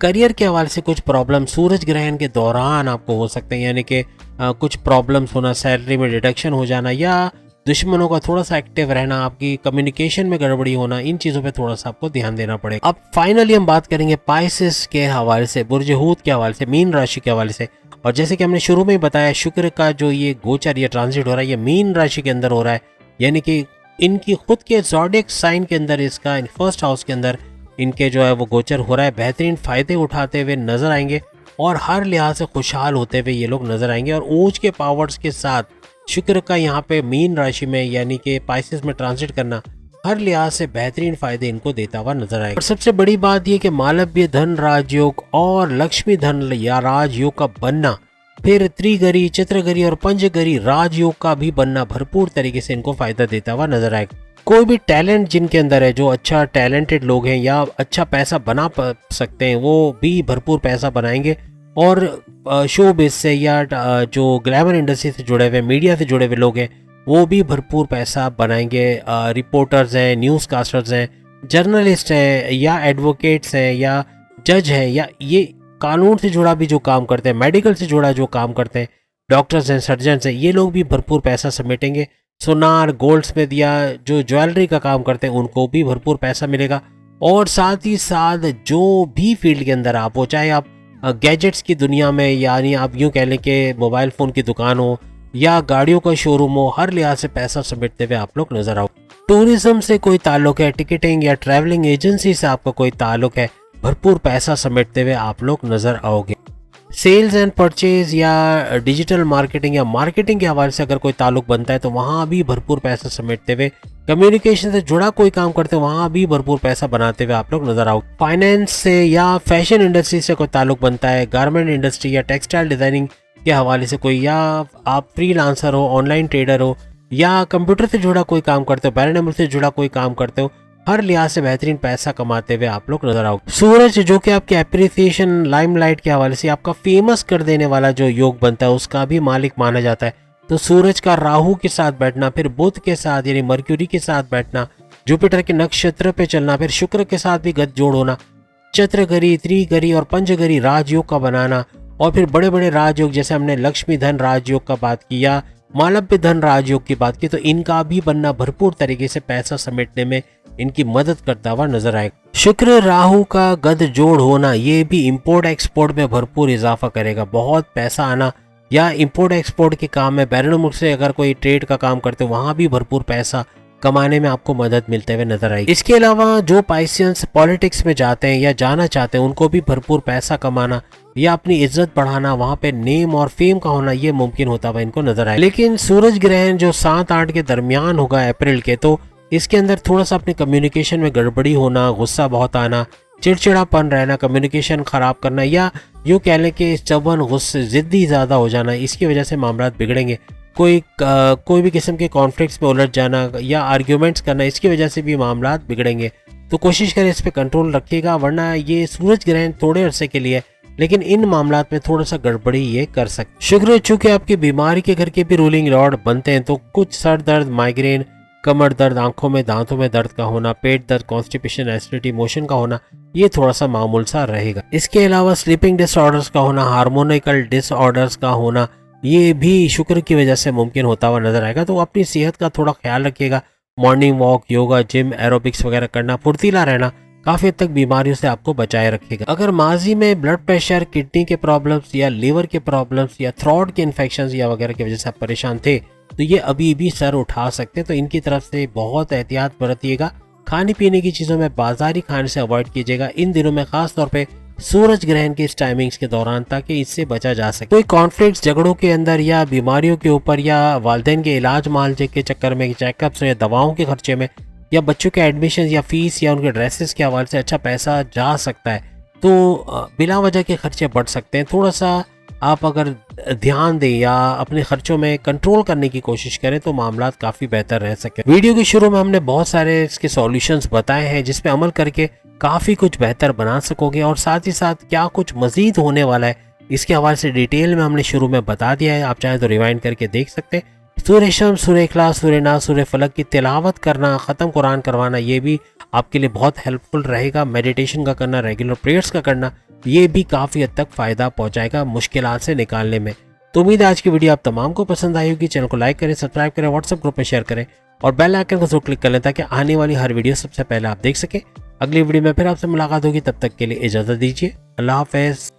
करियर के हवाले से कुछ प्रॉब्लम सूरज ग्रहण के दौरान आपको हो सकते हैं, यानी कि कुछ प्रॉब्लम्स होना, सैलरी में डिडक्शन हो जाना या दुश्मनों का थोड़ा सा एक्टिव रहना, आपकी कम्युनिकेशन में गड़बड़ी होना, इन चीज़ों पे थोड़ा सा आपको ध्यान देना पड़ेगा। अब फाइनली हम बात करेंगे पाइसेस के हवाले से, बुर्ज हूत के हवाले से, मीन राशि के हवाले से। और जैसे कि हमने शुरू में ही बताया, शुक्र का जो ये गोचर, ये ट्रांजिट हो रहा है, ये मीन राशि के अंदर हो रहा है, यानी कि इनकी खुद के ज़ोडिएक साइन के अंदर, इसका फर्स्ट हाउस के अंदर इनके जो है वो गोचर हो रहा है, बेहतरीन फ़ायदे उठाते हुए नज़र आएंगे और हर लिहाज से खुशहाल होते हुए ये लोग नज़र आएंगे। और ऊंच के पावर्स के साथ शुक्र का यहाँ पे मीन राशि में यानी कि पाइसेस में ट्रांजिट करना हर लिहाज से बेहतरीन फायदे इनको देता हुआ नजर आएगा। और सबसे बड़ी बात यह कि मालव्य धन राजयोग और लक्ष्मी धन या राजयोग का बनना, फिर त्रिगरी, चित्रगरी और पंचगरी राजयोग का भी बनना भरपूर तरीके से इनको फायदा देता हुआ नजर आएगा। कोई भी टैलेंट जिनके अंदर है, जो अच्छा टैलेंटेड लोग हैं या अच्छा पैसा बना सकते हैं, वो भी भरपूर पैसा बनाएंगे। और शो बेस से या जो ग्लैमर इंडस्ट्री से जुड़े हुए, मीडिया से जुड़े हुए लोग हैं, वो भी भरपूर पैसा बनाएंगे। रिपोर्टर्स हैं, न्यूज़ कास्टर्स हैं, जर्नलिस्ट हैं या एडवोकेट्स हैं या जज हैं या ये कानून से जुड़ा भी जो काम करते हैं, मेडिकल से जुड़ा जो काम करते हैं, डॉक्टर्स हैं, सर्जन्स हैं, ये लोग भी भरपूर पैसा समेटेंगे। सोनार, गोल्ड स्मिथ या जो ज्वेलरी का काम करते हैं उनको भी भरपूर पैसा मिलेगा। और साथ ही साथ जो भी फील्ड के अंदर आप हो, चाहे आप गैजेट्स की दुनिया में, यानी आप यूँ कह लें कि मोबाइल फ़ोन की दुकान हो या गाड़ियों का शोरूम हो, हर लिहाज से पैसा समेटते हुए आप लोग नजर आओ। टूरिज्म से कोई ताल्लुक है, टिकटिंग या ट्रैवलिंग एजेंसी से आपका कोई ताल्लुक है, भरपूर पैसा समेटते हुए आप लोग नजर आओगे। सेल्स एंड परचेज या डिजिटल मार्केटिंग या मार्केटिंग के हवाले से अगर कोई ताल्लुक बनता है तो वहाँ भी भरपूर पैसा समेटते हुए, कम्युनिकेशन से जुड़ा कोई काम करते हैं वहाँ भी भरपूर पैसा बनाते हुए आप लोग नजर आओ। फाइनेंस से या फैशन इंडस्ट्री से कोई ताल्लुक बनता है, गारमेंट इंडस्ट्री या टेक्सटाइल डिजाइनिंग के हवाले से कोई, या आप फ्रीलांसर हो, ऑनलाइन ट्रेडर हो या कंप्यूटर से जुड़ा कोई काम करते हो, पैरानॉर्मल से जुड़ा कोई काम करते हो, हर लिहाज से बेहतरीन पैसा कमाते हुए आप लोग नजर आओ। सूरज जो कि आपके एप्रिसिएशन, लाइमलाइट के हवाले से आपका फेमस कर देने वाला जो योग बनता है उसका भी मालिक माना जाता है। तो सूरज का राहु के साथ बैठना, फिर बुध के साथ यानी मर्क्यूरी के साथ बैठना, जुपिटर के नक्षत्र पे चलना, फिर शुक्र के साथ भी गत जोड़ होना, चित्रगरी, त्रिगरी और पंचगरी राजयोग का बनाना, और फिर बड़े बड़े राजयोग जैसे हमने लक्ष्मी धन राजयोग का बात किया, मालव्य धन राजयोग की बात की, तो इनका भी बनना भरपूर तरीके से पैसा समेटने में इनकी मदद करता हुआ नजर आएगा। शुक्र राहु का गद जोड़ होना ये भी इंपोर्ट एक्सपोर्ट में भरपूर इजाफा करेगा, बहुत पैसा आना, या इंपोर्ट एक्सपोर्ट के काम में बैरून मुल्क से अगर कोई ट्रेड का काम करते हो वहाँ भी भरपूर पैसा कमाने में आपको मदद मिलते हुए नजर आएगी। इसके अलावा जो पाइसियंस पॉलिटिक्स में जाते हैं या जाना चाहते हैं उनको भी भरपूर पैसा कमाना या अपनी इज्जत बढ़ाना, वहाँ पे नेम और फेम का होना ये मुमकिन होता हुआ इनको नजर आए। लेकिन सूरज ग्रहण जो 7-8 के दरमियान होगा अप्रैल के, तो इसके अंदर थोड़ा सा अपने कम्युनिकेशन में गड़बड़ी होना, गुस्सा बहुत आना, चिड़चिड़ापन रहना, कम्युनिकेशन खराब करना, या यूँ कह लें कि चबन, गुस्से, जिद्दी ज़्यादा हो जाना, इसकी वजह से मामला बिगड़ेंगे। कोई भी किस्म के कॉन्फ्लिक्ट्स में उलझ जाना या आर्ग्यूमेंट्स करना, इसकी वजह से भी मामला बिगड़ेंगे। तो कोशिश करें इस पे कंट्रोल रखिएगा, वरना ये सूरज ग्रहण थोड़े अरसे के लिए, लेकिन इन मामलात में थोड़ा सा गड़बड़ी ये कर सकते। शुक्र चूंकि आपकी बीमारी के घर के भी रूलिंग लॉर्ड बनते हैं, तो कुछ सर दर्द, माइग्रेन, कमर दर्द, आंखों में दांतों में दर्द का होना, पेट दर्द, कॉन्स्टिपेशन, एसिडिटी, मोशन का होना, ये थोड़ा सा मामूल सा रहेगा। इसके अलावा स्लीपिंग डिसऑर्डर्स का होना, हार्मोनिकल डिसऑर्डर्स का होना, ये भी शुक्र की वजह से मुमकिन होता हुआ नजर आएगा। तो अपनी सेहत का थोड़ा ख्याल रखिएगा, morning walk, yoga, gym, aerobics वगैरह करना, फुर्तीला रहना काफी हद तक बीमारियों से आपको बचाए रखेगा। अगर माजी में ब्लड प्रेशर, किडनी के प्रॉब्लम्स या लीवर के प्रॉब्लम्स या थ्रोट के इन्फेक्शंस या वगैरह की वजह से आप परेशान थे, तो ये अभी भी सर उठा सकते हैं। तो इनकी तरफ से बहुत एहतियात बरतिएगा। खाने पीने की चीज़ों में बाजारी खाने से अवॉइड कीजिएगा इन दिनों में, खास तौर पे सूरज ग्रहण के इस टाइमिंग्स के दौरान, ताकि इससे बचा जा सके। कोई कॉन्फ्लिक्ट, झगड़ों के अंदर या बीमारियों के ऊपर या वालिदैन के इलाज मालजे के चक्कर में, चेकअप्स या दवाओं के खर्चे में, या बच्चों के एडमिशन या फीस या उनके ड्रेसेस के हवाले से अच्छा पैसा जा सकता है। तो बिला वजह के खर्चे बढ़ सकते हैं। थोड़ा सा आप अगर ध्यान दें या अपने खर्चों में कंट्रोल करने की कोशिश करें तो मामला काफ़ी बेहतर रह सके। वीडियो के शुरू में हमने बहुत सारे इसके सॉल्यूशंस बताए हैं जिस पे अमल करके काफ़ी कुछ बेहतर बना सकोगे, और साथ ही साथ क्या कुछ मजीद होने वाला है इसके हवाले से डिटेल में हमने शुरू में बता दिया है। आप चाहें तो रिवाइंड करके देख सकते हैं। सूरह शम्स, सूरह इखलास, सूरह नास, सूरह फलक की तिलावत करना, ख़त्म कुरान करवाना, ये भी आपके लिए बहुत हेल्पफुल रहेगा। मेडिटेशन का करना, रेगुलर प्रेयर्स का करना, ये भी काफ़ी हद तक फ़ायदा पहुंचाएगा मुश्किलात से निकालने में। तो उम्मीद है आज की वीडियो आप तमाम को पसंद आई होगी। चैनल को लाइक करें, सब्सक्राइब करें, व्हाट्सएप ग्रुप में शेयर करें और बेल आइकन को जरूर क्लिक कर लें ताकि आने वाली हर वीडियो सबसे पहले आप देख सकें। अगली वीडियो में फिर आपसे मुलाकात होगी, तब तक के लिए इजाज़त दीजिए। अल्लाह हाफ़िज़।